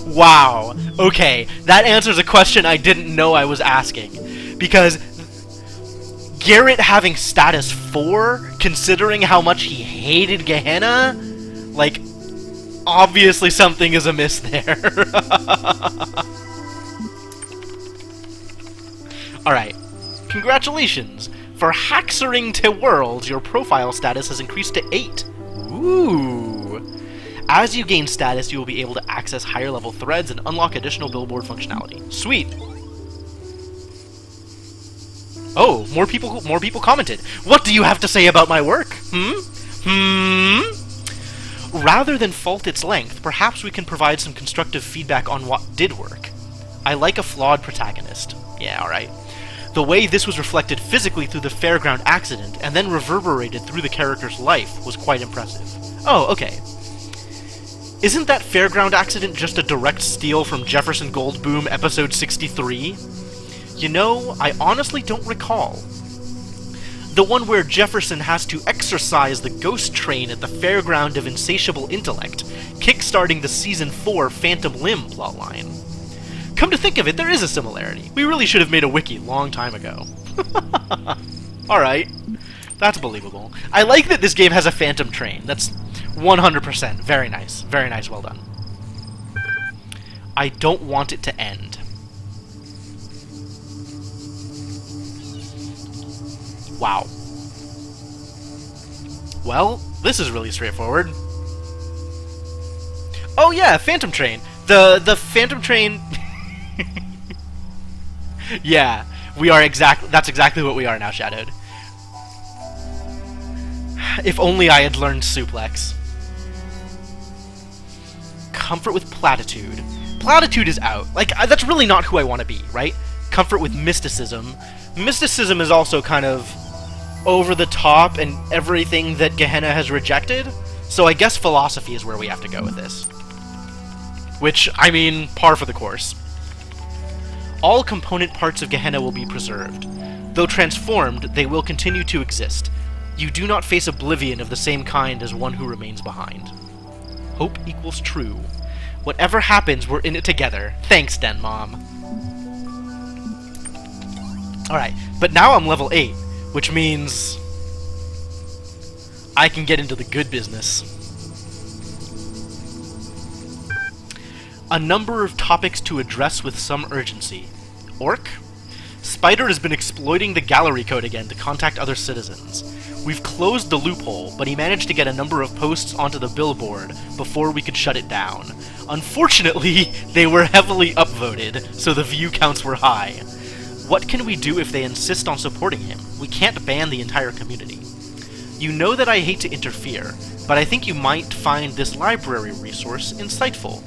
Wow. Okay, that answers a question I didn't know I was asking. Because Garrett having status 4, considering how much he hated Gehenna, like, obviously something is amiss there. Alright. Congratulations! For Haxering to Worlds, your profile status has increased to 8. Ooh! As you gain status, you will be able to access higher level threads and unlock additional billboard functionality. Sweet! Oh, more people commented. What do you have to say about my work? Rather than fault its length, perhaps we can provide some constructive feedback on what did work. I like a flawed protagonist. Yeah, alright. The way this was reflected physically through the fairground accident, and then reverberated through the character's life, was quite impressive. Oh, okay. Isn't that fairground accident just a direct steal from Jefferson Goldboom episode 63? You know, I honestly don't recall. The one where Jefferson has to exercise the ghost train at the Fairground of Insatiable Intellect, kickstarting the Season 4 Phantom Limb plotline. Come to think of it, there is a similarity. We really should have made a wiki long time ago. Alright. That's believable. I like that this game has a phantom train. That's 100%. Very nice. Very nice. Well done. I don't want it to end. Wow. Well, this is really straightforward. Oh yeah, Phantom Train. The Phantom Train... Yeah, we are that's exactly what we are now, Shadowed. If only I had learned Suplex. Comfort with Platitude. Platitude is out. Like, that's really not who I want to be, right? Comfort with Mysticism. Mysticism is also kind of over the top and everything that Gehenna has rejected, so I guess philosophy is where we have to go with this. Which, I mean, par for the course. All component parts of Gehenna will be preserved. Though transformed, they will continue to exist. You do not face oblivion of the same kind as one who remains behind. Hope equals true. Whatever happens, we're in it together. Thanks, Den Mom. Alright, but now I'm level 8, which means I can get into the good business. A number of topics to address with some urgency. Orc? Spider has been exploiting the gallery code again to contact other citizens. We've closed the loophole, but he managed to get a number of posts onto the billboard before we could shut it down. Unfortunately, they were heavily upvoted, so the view counts were high. What can we do if they insist on supporting him? We can't ban the entire community. You know that I hate to interfere, but I think you might find this library resource insightful.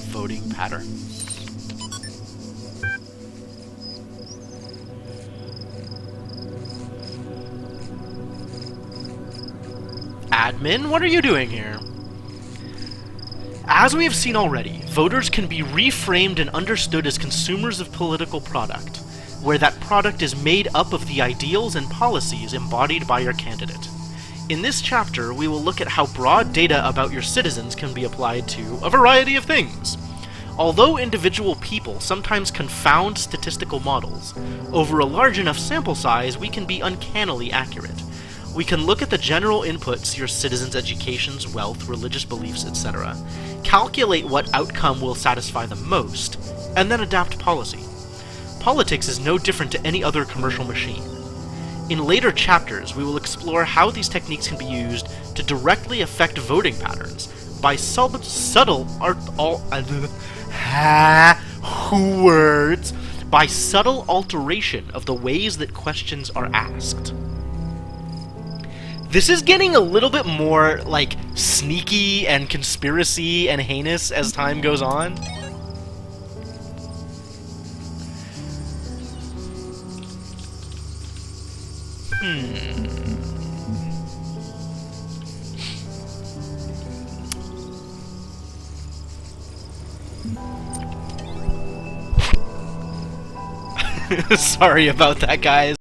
Voting pattern. Admin, what are you doing here? As we have seen already, voters can be reframed and understood as consumers of political product, where that product is made up of the ideals and policies embodied by your candidate. In this chapter, we will look at how broad data about your citizens can be applied to a variety of things. Although individual people sometimes confound statistical models, over a large enough sample size, we can be uncannily accurate. We can look at the general inputs, your citizens' educations, wealth, religious beliefs, etc., calculate what outcome will satisfy them most, and then adapt policy. Politics is no different to any other commercial machine. In later chapters, we will explore how these techniques can be used to directly affect voting patterns by subtle alteration of the ways that questions are asked. This is getting a little bit more, like, sneaky and conspiracy and heinous as time goes on. Sorry about that, guys.